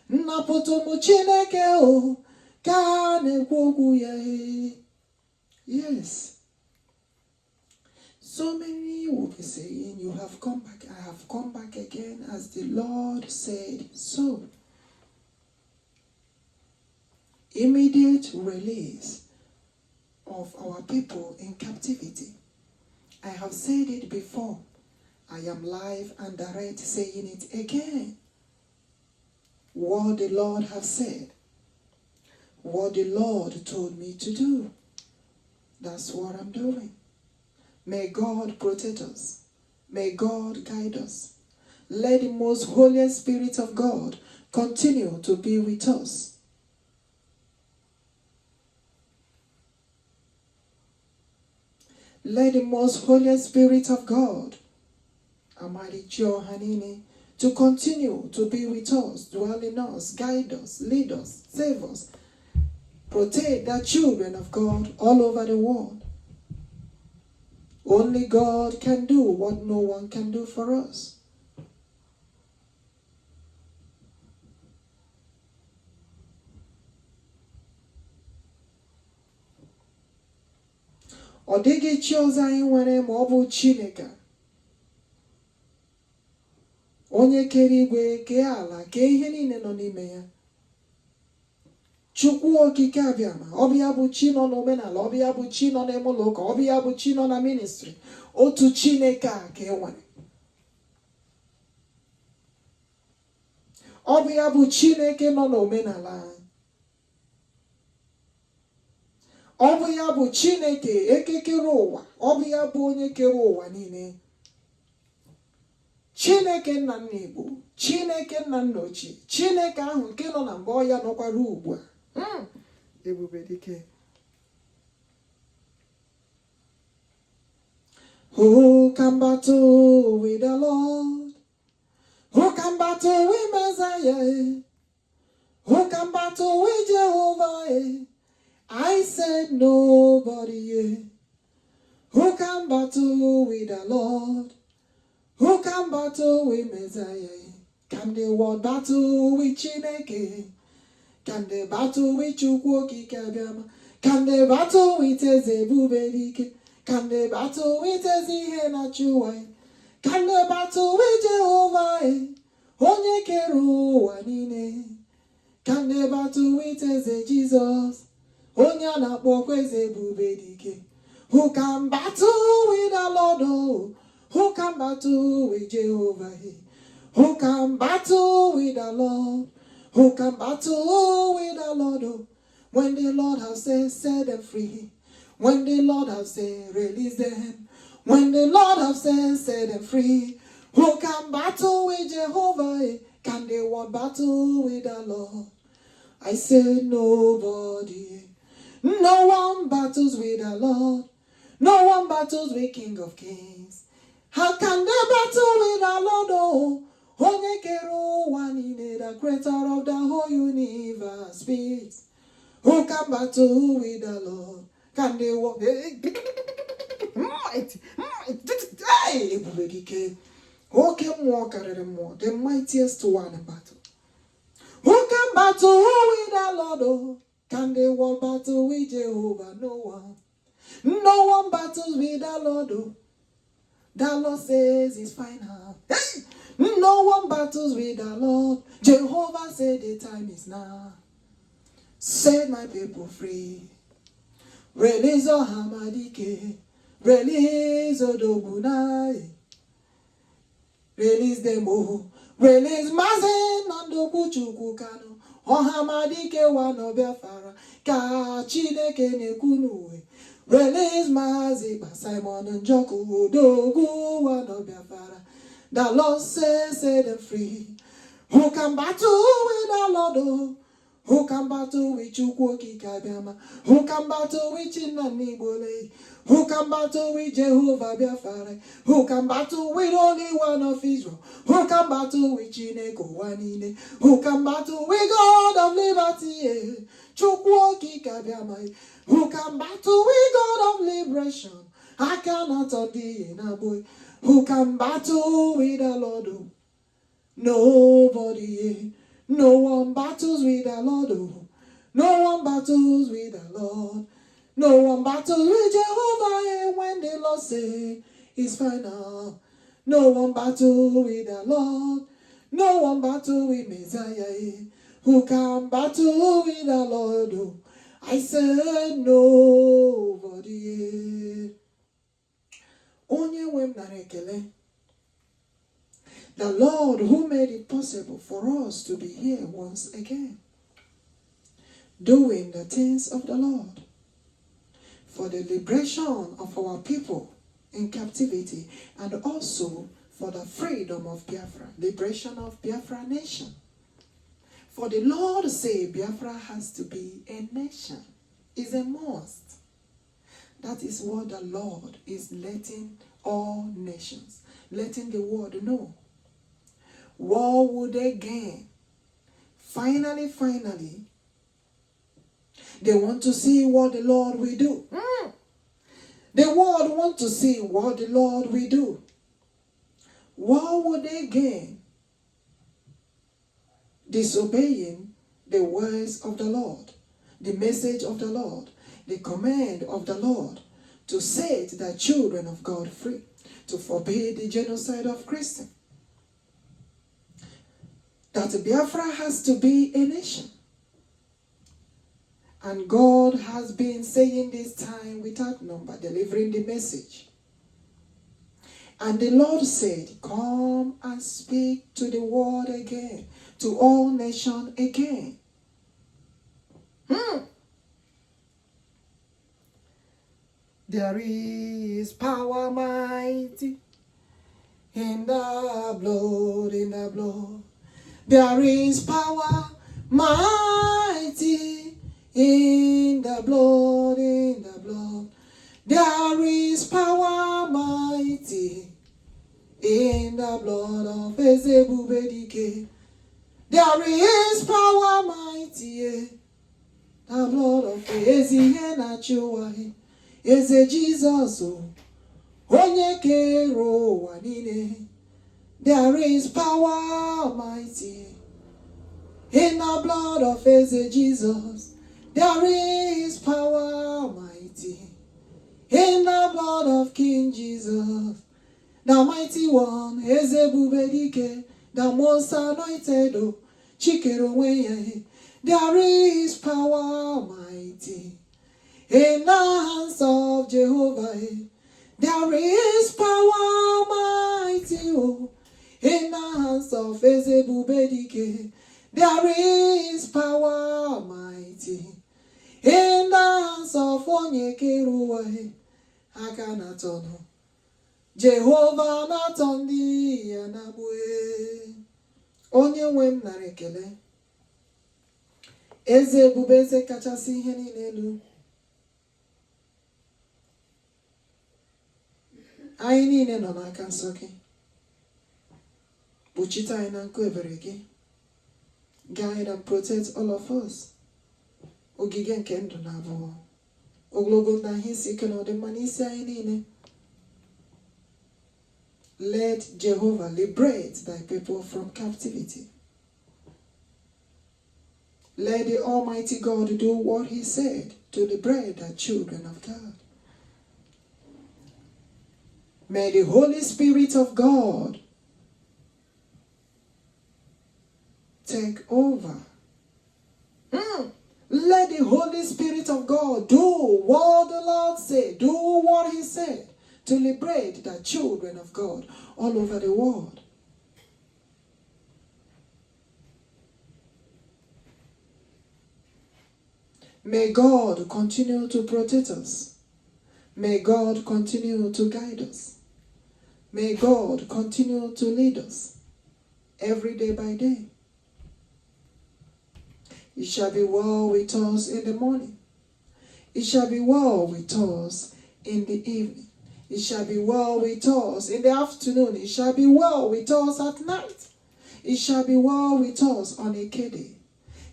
A: napotomu chineke o, ka nekwoku ye. Yes. So many will be saying, you have come back. I have come back again as the Lord said so. Immediate release of our people in captivity. I have said it before. I am live and direct saying it again. What the Lord has said. What the Lord told me to do. That's what I'm doing. May God protect us. May God guide us. Let the most Holy Spirit of God continue to be with us. Let the most Holy Spirit of God, Amadi Hanini, to continue to be with us, dwell in us, guide us, lead us, save us, protect the children of God all over the world. Only God can do what no one can do for us. Ọ dịghị chi ọzọ anyị nwere ma ọ bụ Chineke. Onye kere igwe, kee ala, kee ihe niile nọ n'ime ya. Chukwuokikeabiama, ọ bụ ya bụ chi nọ n'omenala, ọ bụ ya bụ chi nọ n'ime ụlọ ụka, ọ bụ ya bụ chi nọ na ministry. Otu Chineke a ka e nwere. Ọ bụ ya bụ Chineke nọ n'omenala anyị. Ọ bụ ya bụ Chineke ekekere ụwa. Ọ bụ ya bụ onye kere ụwa niile. Chineke nna nna Igbo, Chineke nna nna ochie, Chineke ahụ nke nọ na mbụ ya nọkwara ugbu a. Ebubedike. Who can battle with the Lord? Who can battle with Messiah? Who can battle with Jehovah? I said nobody. Who can battle with the Lord? Who can battle with Messiah? Can the world battle with Chineke? Can they battle with Chukwuokikeabiam? Can they battle with ebubedike? Can they battle with Chukwuokikeabiam? Can they battle with Jehovah? Onye kere ụwa niile. Can they battle with Jesus? Onye a na-akpọkwa ebubedike. Who can battle with the Lord? Oh, who can battle with Jehovah? Who can battle with the Lord? Who can battle with the Lord? Oh, when the Lord has said, set them free. When the Lord has said, release them. When the Lord has said, set them free. Who can battle with Jehovah? Can they want battle with the Lord? I said nobody. No one battles with the Lord. No one battles with King of Kings. How can they battle with the Lord? Oh, Onye kere ụwa niile, the creator of the whole universe speaks. Who can battle with the Lord? Can they walk? Hey, ebubedike. Okay, more carry more. The mightiest one in battle. Who can battle with the Lord? Oh, can they walk battle with Jehovah? No one. No one battles with the Lord. Oh, the Lord says it's final. Hey! No one battles with the Lord. Jehovah said the time is now. Set my people free. Release OHAMADIKE. Release ODOGWU. Release them all. Release Mazi Nnamdi Kanu. OHAMADIKE one of Biafra. Ka Chineke nekunu. Release Mazi Ekpa, Simon Njoku, ODOGWU one of Biafra. The Lord says, set them free. Who can battle with the Lord? Oh? Who can battle with Chukwuokikeabiama? Who can battle with Chinanibole? Who can battle with Jehovah Biafra? Who can battle with only one of Israel? Who can battle with Chineke Wanine? Who can battle with God of liberty? Chukwuokikeabiama. Who can battle with God of liberation? I cannot on the boy. Who can battle with the Lord? Oh? Nobody. No one battles with the Lord. Oh. No one battles with the Lord. No one battles with Jehovah. When the Lord say it's final. No one battles with the Lord. No one battles with Messiah. Who can battle with the Lord? Oh. I said nobody. Onye wem narekele. The Lord who made it possible for us to be here once again, doing the things of the Lord, for the liberation of our people in captivity, and also for the freedom of Biafra, liberation of Biafra nation. For the Lord say Biafra has to be a nation, is a must. That is what the Lord is letting all nations, letting the world know. War would they gain? Finally, they want to see what the Lord will do. The world want to see what the Lord will do. What would they gain? Disobeying the words of the Lord, the message of the Lord, the command of the Lord to set the children of God free, to forbid the genocide of Christians. That Biafra has to be a nation. And God has been saying this time without number, delivering the message. And the Lord said, come and speak to the world again, to all nations again. There is power mighty in the blood, in the blood. There is power mighty in the blood, in the blood. There is power mighty in the blood of ebubedike. There is power mighty. The blood of Eze Jesus, onye kere ụwa niile. There is power mighty in the blood of Eze Jesus. There is power mighty in the blood of King Jesus. The mighty one, ebubedike, the most anointed, chikere. There is power mighty in the hands of Jehovah. There is power mighty in the hands of ebubedike. There is power mighty in the hands of onye keruwa. Aka natono Jehovah natondi yanabue. Onye wem narekele. Eze ebubeze kachasị ihe niile elu. Anyị niile nọ n'aka nsọ gị. Kpuchite anyị na nkụ ebere gị. Guide and protect all of us. Ogige nke ndụ na abụọ. Ogologo ndụ anyị isi ike na ọdịmma n'isi anyị niile. Let Jehovah liberate thy people from captivity. Let the Almighty God do what he said to liberate the children of God. May the Holy Spirit of God take over. Let the Holy Spirit of God do what the Lord said. Do what he said to liberate the children of God all over the world. May God continue to protect us. May God continue to guide us. May God continue to lead us every day by day. It shall be well with us in the morning. It shall be well with us in the evening. It shall be well with us in the afternoon. It shall be well with us at night. It shall be well with us on a K-day.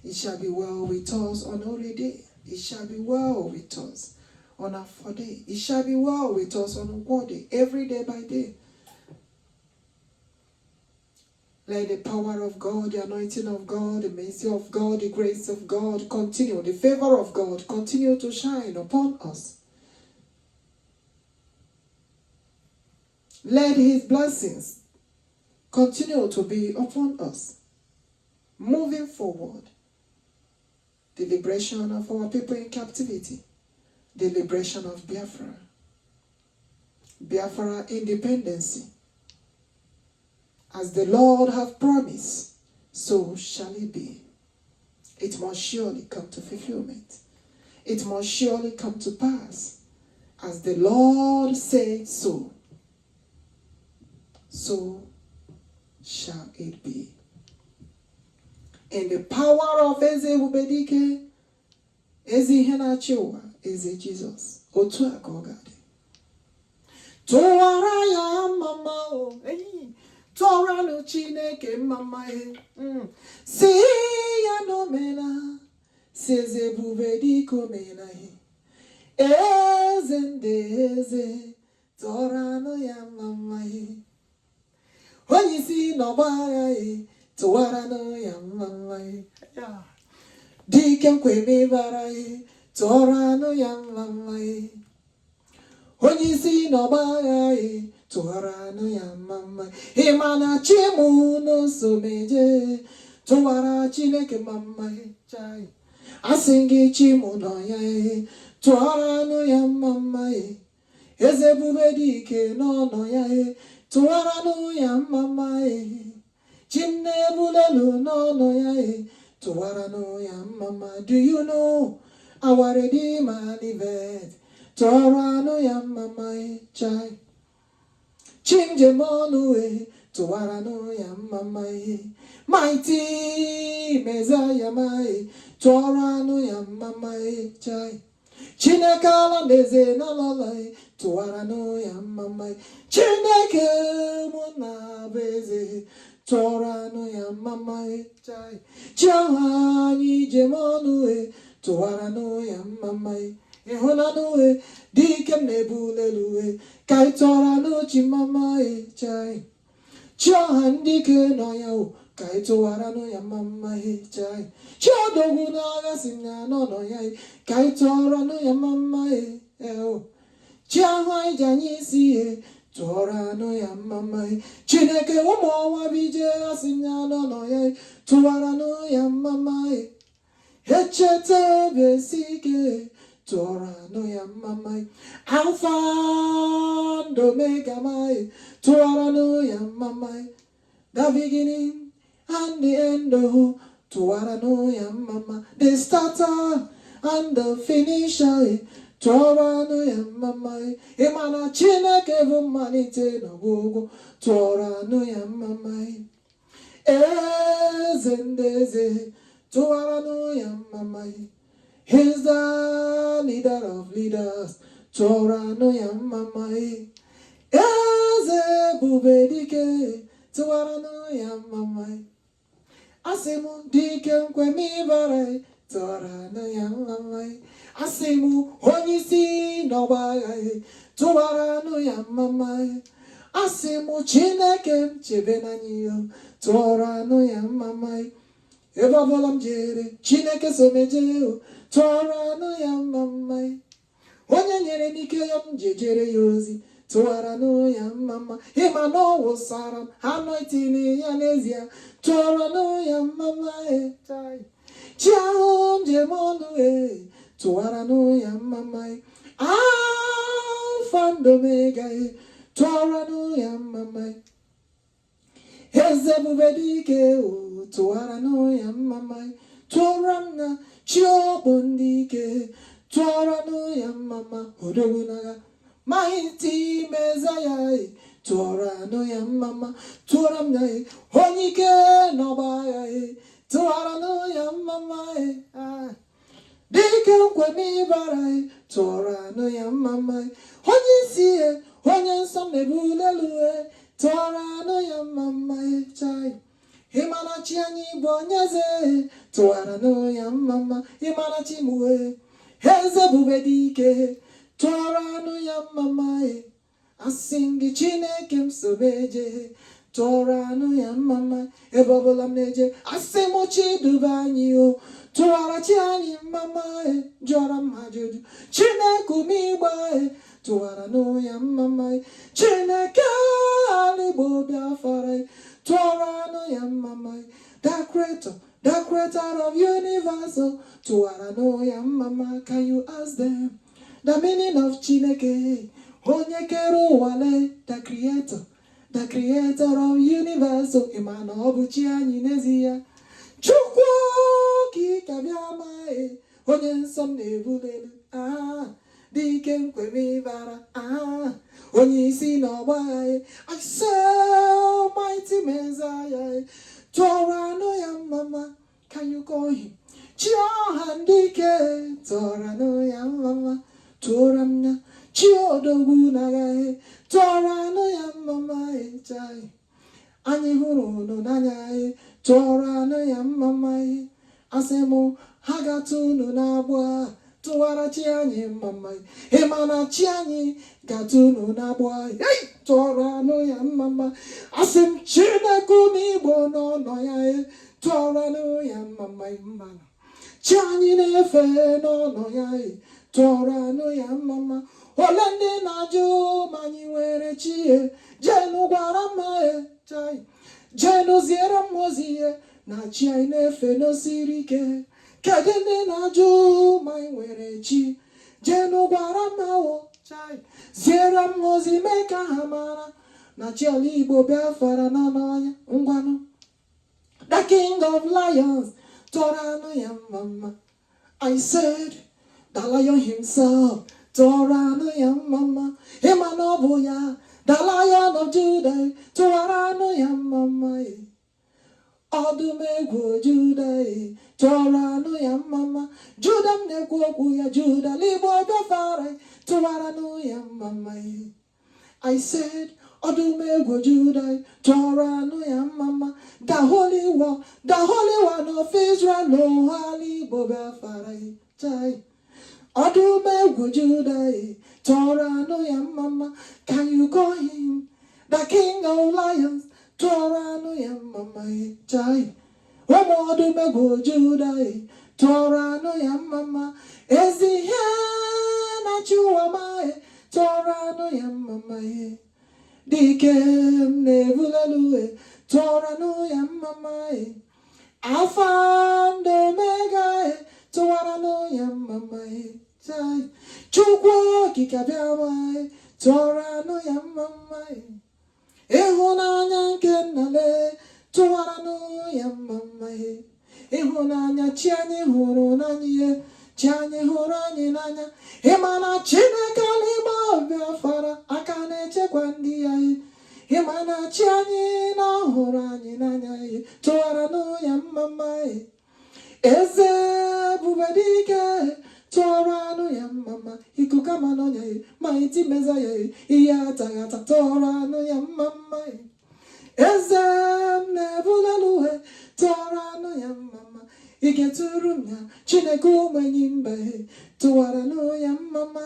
A: It shall be well with us on Holy Day. It shall be well with us on a 4-day. It shall be well with us on a 1-day, every day by day. Let the power of God, the anointing of God, the mercy of God, the grace of God continue, the favor of God continue to shine upon us. Let his blessings continue to be upon us. Moving forward, the liberation of our people in captivity, the liberation of Biafra, Biafra independence. As the Lord hath promised, so shall it be. It must surely come to fulfillment. It must surely come to pass. As the Lord said so, so shall it be. In the power of Eze ebubedike, Eze ihe na-achị ụwa, Eze Jesus, otu a ka ọ ga-adị. Tụwara ya mama o, tụwara nụ Chineke mama si ya n'omena, si Eze ebubedike omena Eze ndị eze, tụwara nụ ya mama onye isi n'ọgba agha tụwara nụ ya mama dike nkweme bara tụwara nụ ya mama onye isi n'ọgba agha tụwara nụ ya mama ịmana chimu n'ụzọ meje tụwara Chineke mama chai asị gị chimu nọ ya tụwara nụ ya mama Eze ebubedike n'ọnọ ya tụwara nụ ya mama Chinebulelu n'ọnọ ya tụwara nụ ya mama. Do you know our Redeemer liveth? Tụwara nụ ya mama chai Chimjemonu tụwara nụ ya mama Mighty Messiah tụwara nụ ya mama chai Chineke ala neze na lolai tụwara nụ ya mama. Chineke mụ na beze tụwara nụ ya mama. Chai chiaha anyị jem ọnụ tụwara nụ ya mama. Ịhụnanụ dike m na-ebulelu ka ị tụwara nụ chi mama. Chai chiaha ndị ke nọ ya ka ị tụwara nụ ya mama. Chai chi odogwu n'agha si na nọ nọ ya ka ị tụọrọ nụ ya mama. Chi ahụ anyị ji anyị isi tụọrọ anụ ya mama. Chineke ụmụ ọnwa bije asị na nọ nọ ya tụwara nụ ya mama. Echeta obi esi ike tụọrọ anụ ya mama. Alpha and Omega tụọrọ nụ ya mama. The beginning and the end tụwara nụ ya mama. The starter and the finisher tụọrọ nụ ya mama. Ịmana Chineke bụ mmalite n'ọgwụgwụ tụọrọ nụ ya mama. Eze ndị eze tụwara nụ ya mama. He's the leader of leaders tụọrọ nụ ya mama. Eze ebubedike tụwara nụ ya mama. Asị m dike nkwe m ịbara tụwara nụ ya mama. Asị m onye isi n'ọgba agha tụwara nụ ya mama. Asị m Chineke m chebe n'anyị tụwara nụ ya mama. Ebe ọbụla m jere Chineke so meje tụwara nụ ya mama. Onye nyere m ike ya m jejere ya ozi tụwara nụ ya mama. Ịma na ọ wụsara m anointing ya n'ezie tụwara nụ ya mama. Chi ahụ m jem ọnụ tụwara nụ ya mama. Alpha and Omega tụwara nụ ya mama. Eze ebubedike tụwara nụ ya mama. Tụọrọ m na chi ọkpọ ndị ike tụọrọ nụ ya mama. Odogwu n'agha mighty Messiah tụọrọ nụ ya mama. Tụọrọ m na onye ike n'ọgba agha tụwara nụ ya mama. Dike nkwe m ịbara tụọrọ anụ ya mama. Onye isi onye nsọ m na-ebulelu tụọrọ anụ ya mama. Chai ịmara chi anyị bụ onye eze tụwara anụ ya mama. Ịmara chi m eze ebubedike tụọrọ anụ ya mama. Asị gị Chineke m so meje tụọrọ anụ ya mama. Ebe ọbụla m na-eje asị m chi duba anyị tụwara chi anyị mama. Jụọrọ m ajụjụ Chineke ume ịgba tụwara nụ ya mama. Chineke Igbo Biafra tụwara nụ ya mama. The creator of universe tụwara nụ ya mama. Can you ask them the meaning of Chineke? Onye kere ụwa the creator of universe. Ịma na ọ bụ chi anyị n'ezie. Chukwuokikeabiama onye nsọ m na-ebulelu dike nkwe m ịbara onye isi n'ọgba agha. I say mighty Messiah tụọrọ anụ ya mama. Can you call him chi ọha ndị ike tụọrọ anụ ya mama. Tụọrọ m na chi odogwu n'agha tụọrọ anụ ya mama. Chai anyị hụrụ unu n'anya tụọrọ anụ ya mama. Asị m ha gatụ unu n'agbụ tụwara chi anyị mama. Ịma na chi anyị gatụ unu n'agbụ tụọrọ anụ ya mama. Asị m Chineke ụmụ Igbo n'ọnọ ya tụọrọ anụ ya mama. Chi anyị na-efe n'ọnọ ya tụọrọ anụ ya mama. Ole ndị na-ajụ ma anyị nwere chi jenu gwara mma chai jenu ziere m ozi na chi anyị na-efe n'osiri ike. Kedu ndị na-ajụ ma anyị nwere chi jenu gwara mma chai ziere m ozi mee ka ha mara na chi ala Igbo Biafra nọ n'ọnya. Ngwanụ the king of lions tụọrọ anụ ya mama. I said the lion himself tụọrọ anụ ya mama. Ịma na ọ bụ ya the Lion of Judah tụwara anụ ya mama. Odumegwu Judah, Toranu ya mama, Judah nekwoku ya Judah, libo Biafra, Toranu ya mama. I said, Odumegwu Judah, Toranu ya mama, the holy one of Israel, no holy Biafra. Odumegwu Judah, Toranu ya mama, can you call him the King of Lions? Torano ya mama chai. Omodu mego Judah. Torano ya mama. Ezi na chuama. Torano ya mama. Dikem nebulalu. Torano ya mama. Alpha and Omega. Torano ya mama chai. Chukwuokikeabiam. Torano ya mama. Ihụnanya nke nnale tụwaranụ ya mama. Ịhụnanya chi anyị hụrụ n'anya, chi anyị hụrụ anyị n'anya. Ịmana Chineke n'ime Biafra aka na-echekwa ndị ya. Ịmana chi anyị na-ahụrụ anyị n'anya, tụwaranụ ya mama. Eze ebubedike Torano ya mama, ikukamano ya, mighty Messiah, iyata Torano ya mama. Ezem nebulaluhe, Torano ya mama, igeturunya, Chineke umenyimbe, Torano ya mama.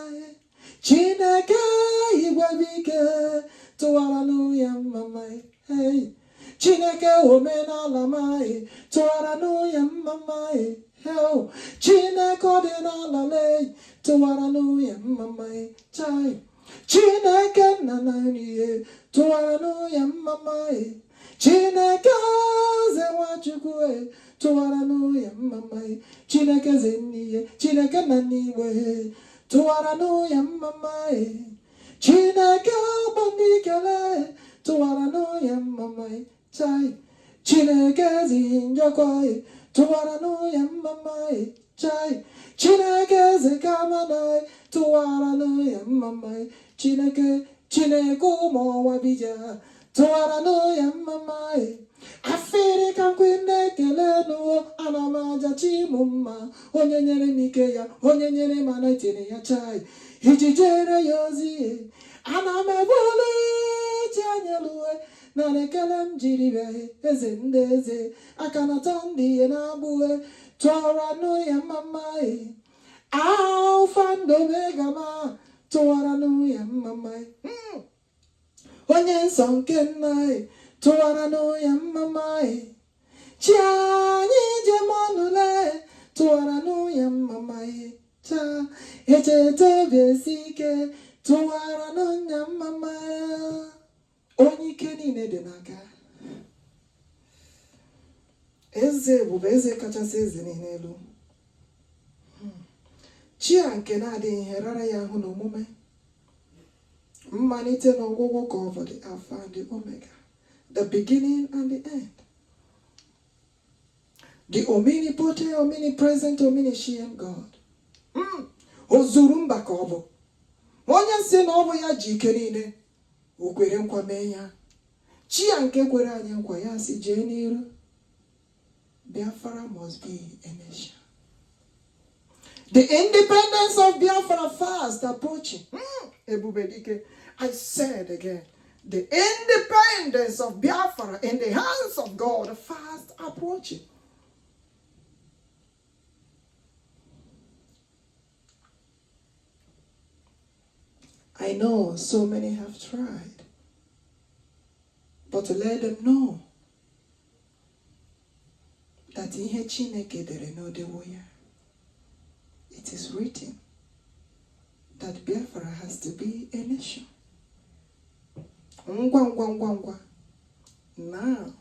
A: Chineke igwebike, Torano ya mama. Hey, Chineke omenala mai, Torano ya mama. Hell, Chineke ọdịnala lay, tụwaranu ya mama chai. Chineke nana tụwaranu ya mama. Chineke ze Nwachukwu tụwaranu ya mama. Chineke ze n'ihe, Chineke na n'iwe tụwaranu ya mama. Chineke ọbandikele tụwaranu ya mama chai. Chineke zi Njoku Tuwaranu ya mama chai. Chineke zekamana tuwaranu ya mama. Chineke umo wabija tuwaranu ya mama. Afiri kankwine kelenu anamaja chimumma. Onye nyere mike ya, onye nyere mana itine ya chai. Hijijere yozi anamebuli chanyelue. Nanekelem jiribe eze ndeze akanata ndi na-abụwe Torano ya mama. Alpha and Omega ma Torano ya mama. Onye nsọ nke nna Torano ya mama. Chi anyị jemonule Torano ya mama. Cha echeta obi esike Torano ya mama. Onye ike niile dị n'aka. Eze bụ eze kachasị eze niile elu. Chi a nke na-adịghị ihe rara ya ahụ n'omume. Mmalite na ọgwụgwụ ka ọ bụ the Alpha and the Omega, the beginning and the end. The omnipotent, omnipresent, omniscient God. O zuru mba ka ọ bụ. Onye si na ọ bụ ya ji ike niile. O kwere nkwa mee ya. Chi ya nke kwere anyị nkwa ya si jee n'iru. Biafra must be a nation. The independence of Biafra fast approaching. Ebubedike, I said again, the independence of Biafra in the hands of God fast approaching. I know so many have tried, but to let them know that ihe Chineke dere n'odewo ya, it is written that Biafra has to be a nation. Ngwa. Now.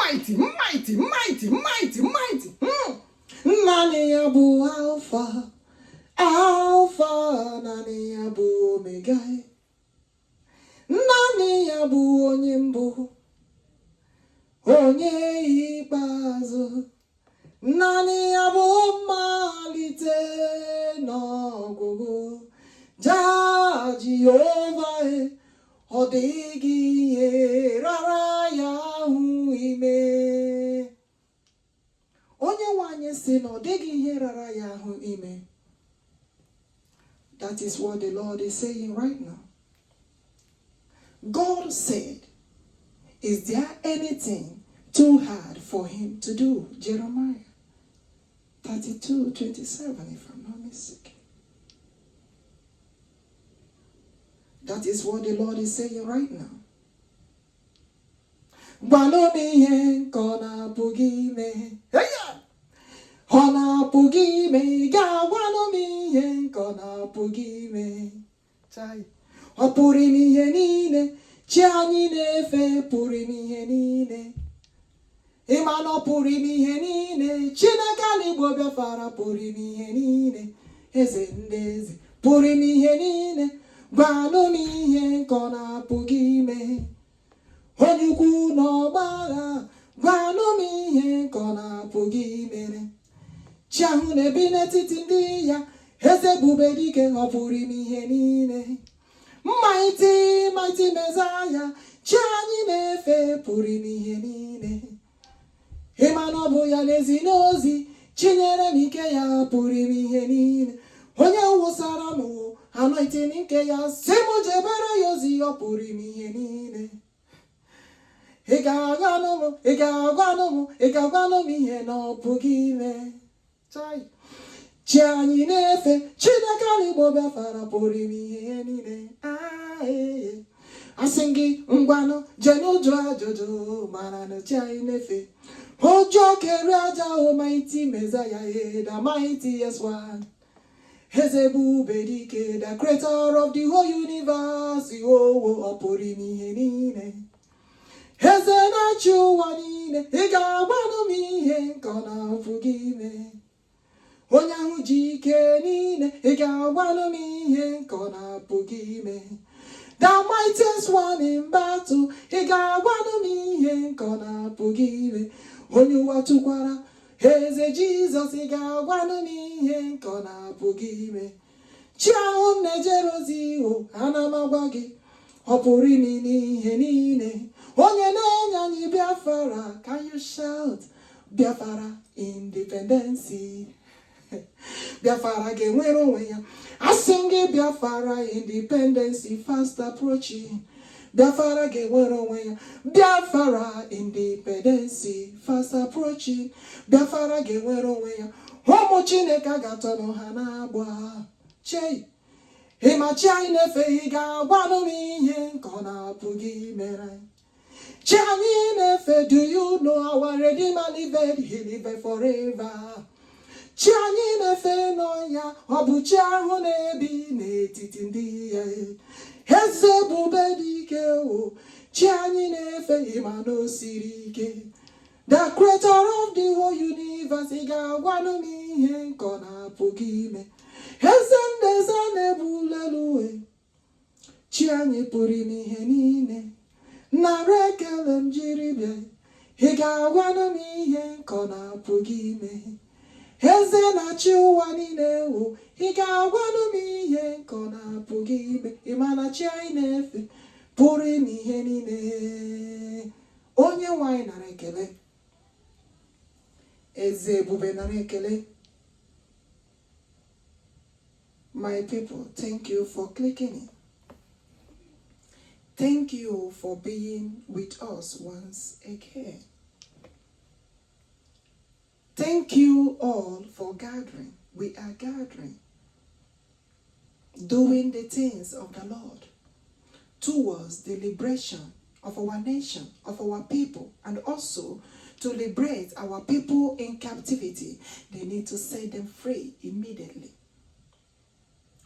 A: Mighty. Nani ya bụ Alpha, nani ya bụ Omega. Nani ya bụ onye mbụ, onye ikpeazụ. Nani ya bụ mmalite n'ọgwụgwụ. Jehova, ọ dịghị ihe rara ya ahụ ime. Onye nwe anyị sị na ọ dịghị ihe rara ya ahụ ime. That is what the Lord is saying right now. God said, is there anything too hard for him to do? Jeremiah 32:27, if I'm not mistaken. That is what the Lord is saying right now. Ọ pụrụ ime ihe niile, chi anyị na-efe pụrụ ime ihe niile. Ịma na ọ pụrụ ime ihe niile, Chineke n'Igbo Biafra pụrụ ime ihe niile. Eze ndị eze pụrụ ime ihe niile, gwanụ m ihe nke ọ na-apụghị ime. Onye ukwu n'ọgba agha, gwanụ m ihe nke ọ na-apụghị imere. Chi ahụ na-ebi n'etiti ndị ya, eze ebubedike ọ pụrụ ime ihe niile. Mighty, mighty Messiah, chi anyị na-efe pụrụ ime ihe niile. Ịma na ọ bụ ya n'ezi n'ozi, chinyere m ike ya pụrụ ime ihe niile. Onye wụsara m anointing nke ya, sị m jebere ya ozi, ọ pụrụ ime ihe niile. Ị ga-agwanụ m ihe na ọ pụghị ime. Chi anyị na-efe, Chineke n'Igbo Biafra pụrụ ime ihe niile. Asị gị ngwanụ jee n'ụjọ ajụjụ, mara na chi anyị na-efe. Ụjọ kere aja, Almighty Messiah, the mightiest one. Eze ebubedike, the creator of the whole universe. Ọ pụrụ ime ihe niile. Eze na-achị ụwa niile, ị ga-agwanụ m ihe nke ọ na-apụghị ime. Onye ahụ ji ike niile, ị ga-agwanụ m ihe nke ọ na-apụghị ime. The mightiest one in battle, ị ga-agwanụ m ihe nke ọ na-apụghị ime. Onye ụwa tụkwara, eze Jizọs, ị ga-agwanụ m ihe nke ọ na-apụghị ime. Chi ahụ m na-ejere ozi, ana m agwa gị, ọ pụrụ ime ihe niile. Onye na-enye anyị Biafra, can you shout Biafra independence? Biafra ga-enwere onwe ya. Asị gị Biafra independence fast approaching. Biafra ga-enwere onwe ya. Biafra independence fast approaching. Biafra ga-enwere onwe ya. Ụmụ Chineke ga-atọrọ ha n'agba. Chei, ịma chi anyị na-efe, ị ga-agwanụ m ihe nke ọ na-apụghị imere. Chi anyị na-efe, do you know our Redeemer liveth, he liveth forever. Chi anyị na-efe nọ ya, ọ bụ chi ahụ na-ebi n'etiti ndị ya. Eze ebubedike, chi anyị na-efe, ịma na o siri ike. The creator of the whole universe, ị ga-agwanụ m ihe nke ọ na-apụghị ime. Eze ndị eze na-ebulelu, chi anyị pụrụ ime ihe niile. Nara ekele m jiri bịa, ị ga-agwanụ m ihe nke ọ na-apụghị ime. Eze na-achị ụwa niile, ị ga-agwanụ m ihe nke ọ na-apụghị ime. Ị ma na chi anyị na-efe pụrụ ime ihe niile. Onye nwe anyị nara ekele, eze ebube nara ekele. My people, thank you for clicking in. Thank you for being with us once again. Thank you all for gathering. We are gathering, doing the things of the Lord towards the liberation of our nation, of our people, and also to liberate our people in captivity. They need to set them free immediately.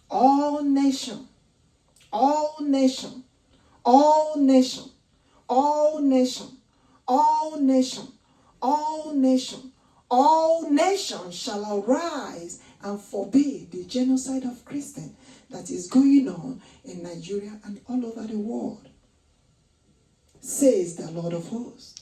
A: All nation, all nation, all nation, all nation, all nation, all nation, all nations shall arise and forbid the genocide of Christians that is going on in Nigeria and all over the world, says the Lord of hosts.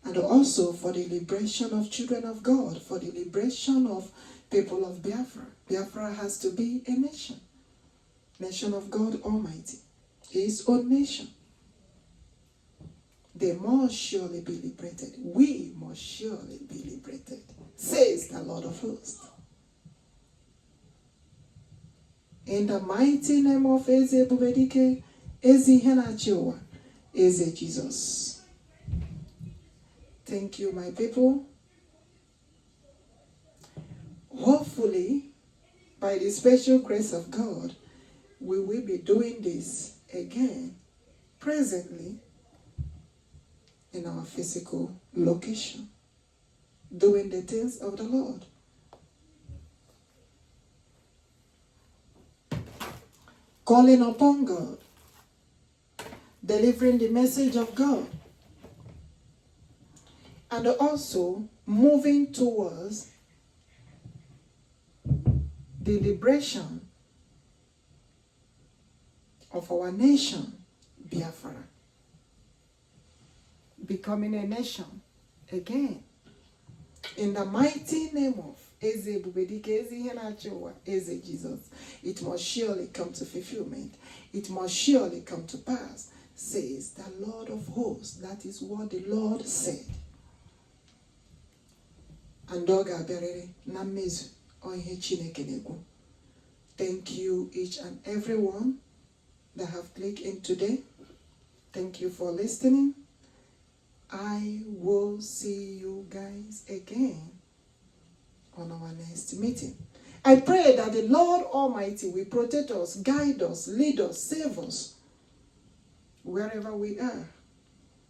A: And also for the liberation of children of God, for the liberation of people of Biafra. Biafra has to be a nation. nation of God Almighty, His own nation, they must surely be liberated. We must surely be liberated, says the Lord of hosts. In the mighty name of Eze ebubedike, Eze Henachiwa, Eze Jesus. Thank you, my people. Hopefully, by the special grace of God, we will be doing this again, presently, in our physical location, doing the things of the Lord. Calling upon God, delivering the message of God, and also moving towards the liberation of our nation, Biafra, becoming a nation again. In the mighty name of Eze ebubedike, Eze Henachiwa, Eze Jesus, it must surely come to fulfillment. It must surely come to pass, says the Lord of hosts. That is what the Lord said. And thank you, each and everyone that have clicked in today. Thank you for listening. I will see you guys again on our next meeting. I pray that the Lord Almighty will protect us, guide us, lead us, save us, wherever we are,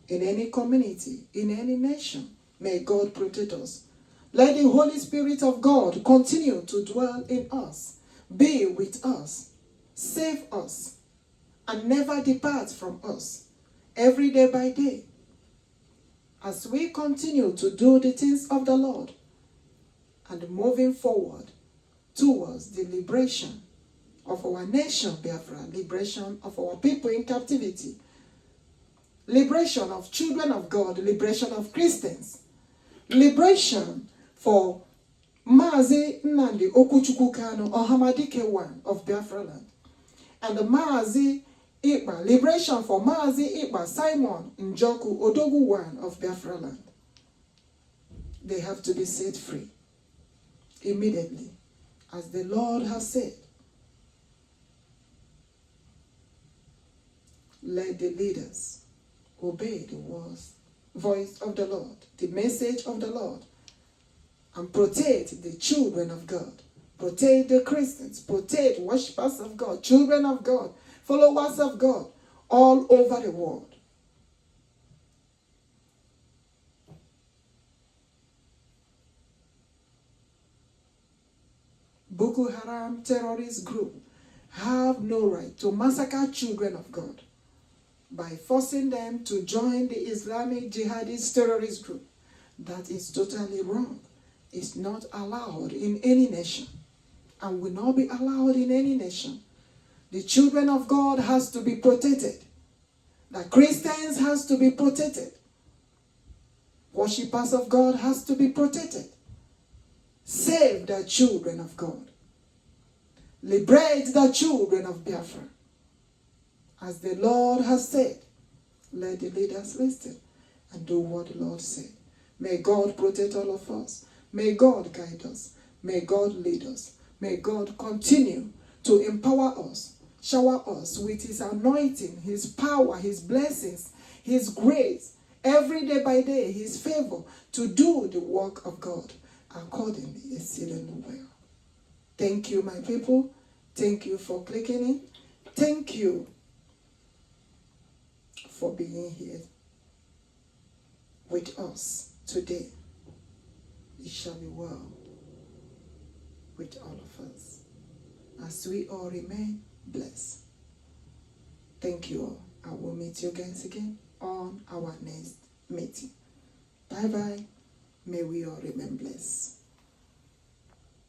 A: in any community, in any nation. May God protect us. Let the Holy Spirit of God continue to dwell in us, be with us, save us, and never depart from us, every day by day, as we continue to do the things of the Lord and moving forward towards the liberation of our nation, Biafra, liberation of our people in captivity, liberation of children of God, liberation of Christians, liberation for Mazi Nnamdi Kanu, OHAMADIKE one of BiafraLand, and Mazi Ekpa, liberation for Mazi Ekpa, Simon, Njoku, ODOGWU one of BiafraLand. They have to be set free immediately, as the Lord has said. Let the leaders obey the voice of the Lord, the message of the Lord, and protect the children of God, protect the Christians, protect worshippers of God, children of God, followers of God, all over the world. Bokoharam terrorist group have no right to massacre children of God by forcing them to join the Islamic jihadist terrorist group. That is totally wrong. It's not allowed in any nation and will not be allowed in any nation. The children of God has to be protected. The Christians has to be protected. Worshippers of God has to be protected. Save the children of God. Liberate the children of Biafra. As the Lord has said, let the leaders listen and do what the Lord said. May God protect all of us. May God guide us. May God lead us. May God continue to empower us, shower us with His anointing, His power, His blessings, His grace, every day by day, His favor, to do the work of God accordingly, exceedingly well. Thank you, my people. Thank you for clicking in. Thank you for being here with us today. It shall be well with all of us as we all remain blessed. Thank you all. I will meet you guys again on our next meeting. Bye bye. May we all remain blessed.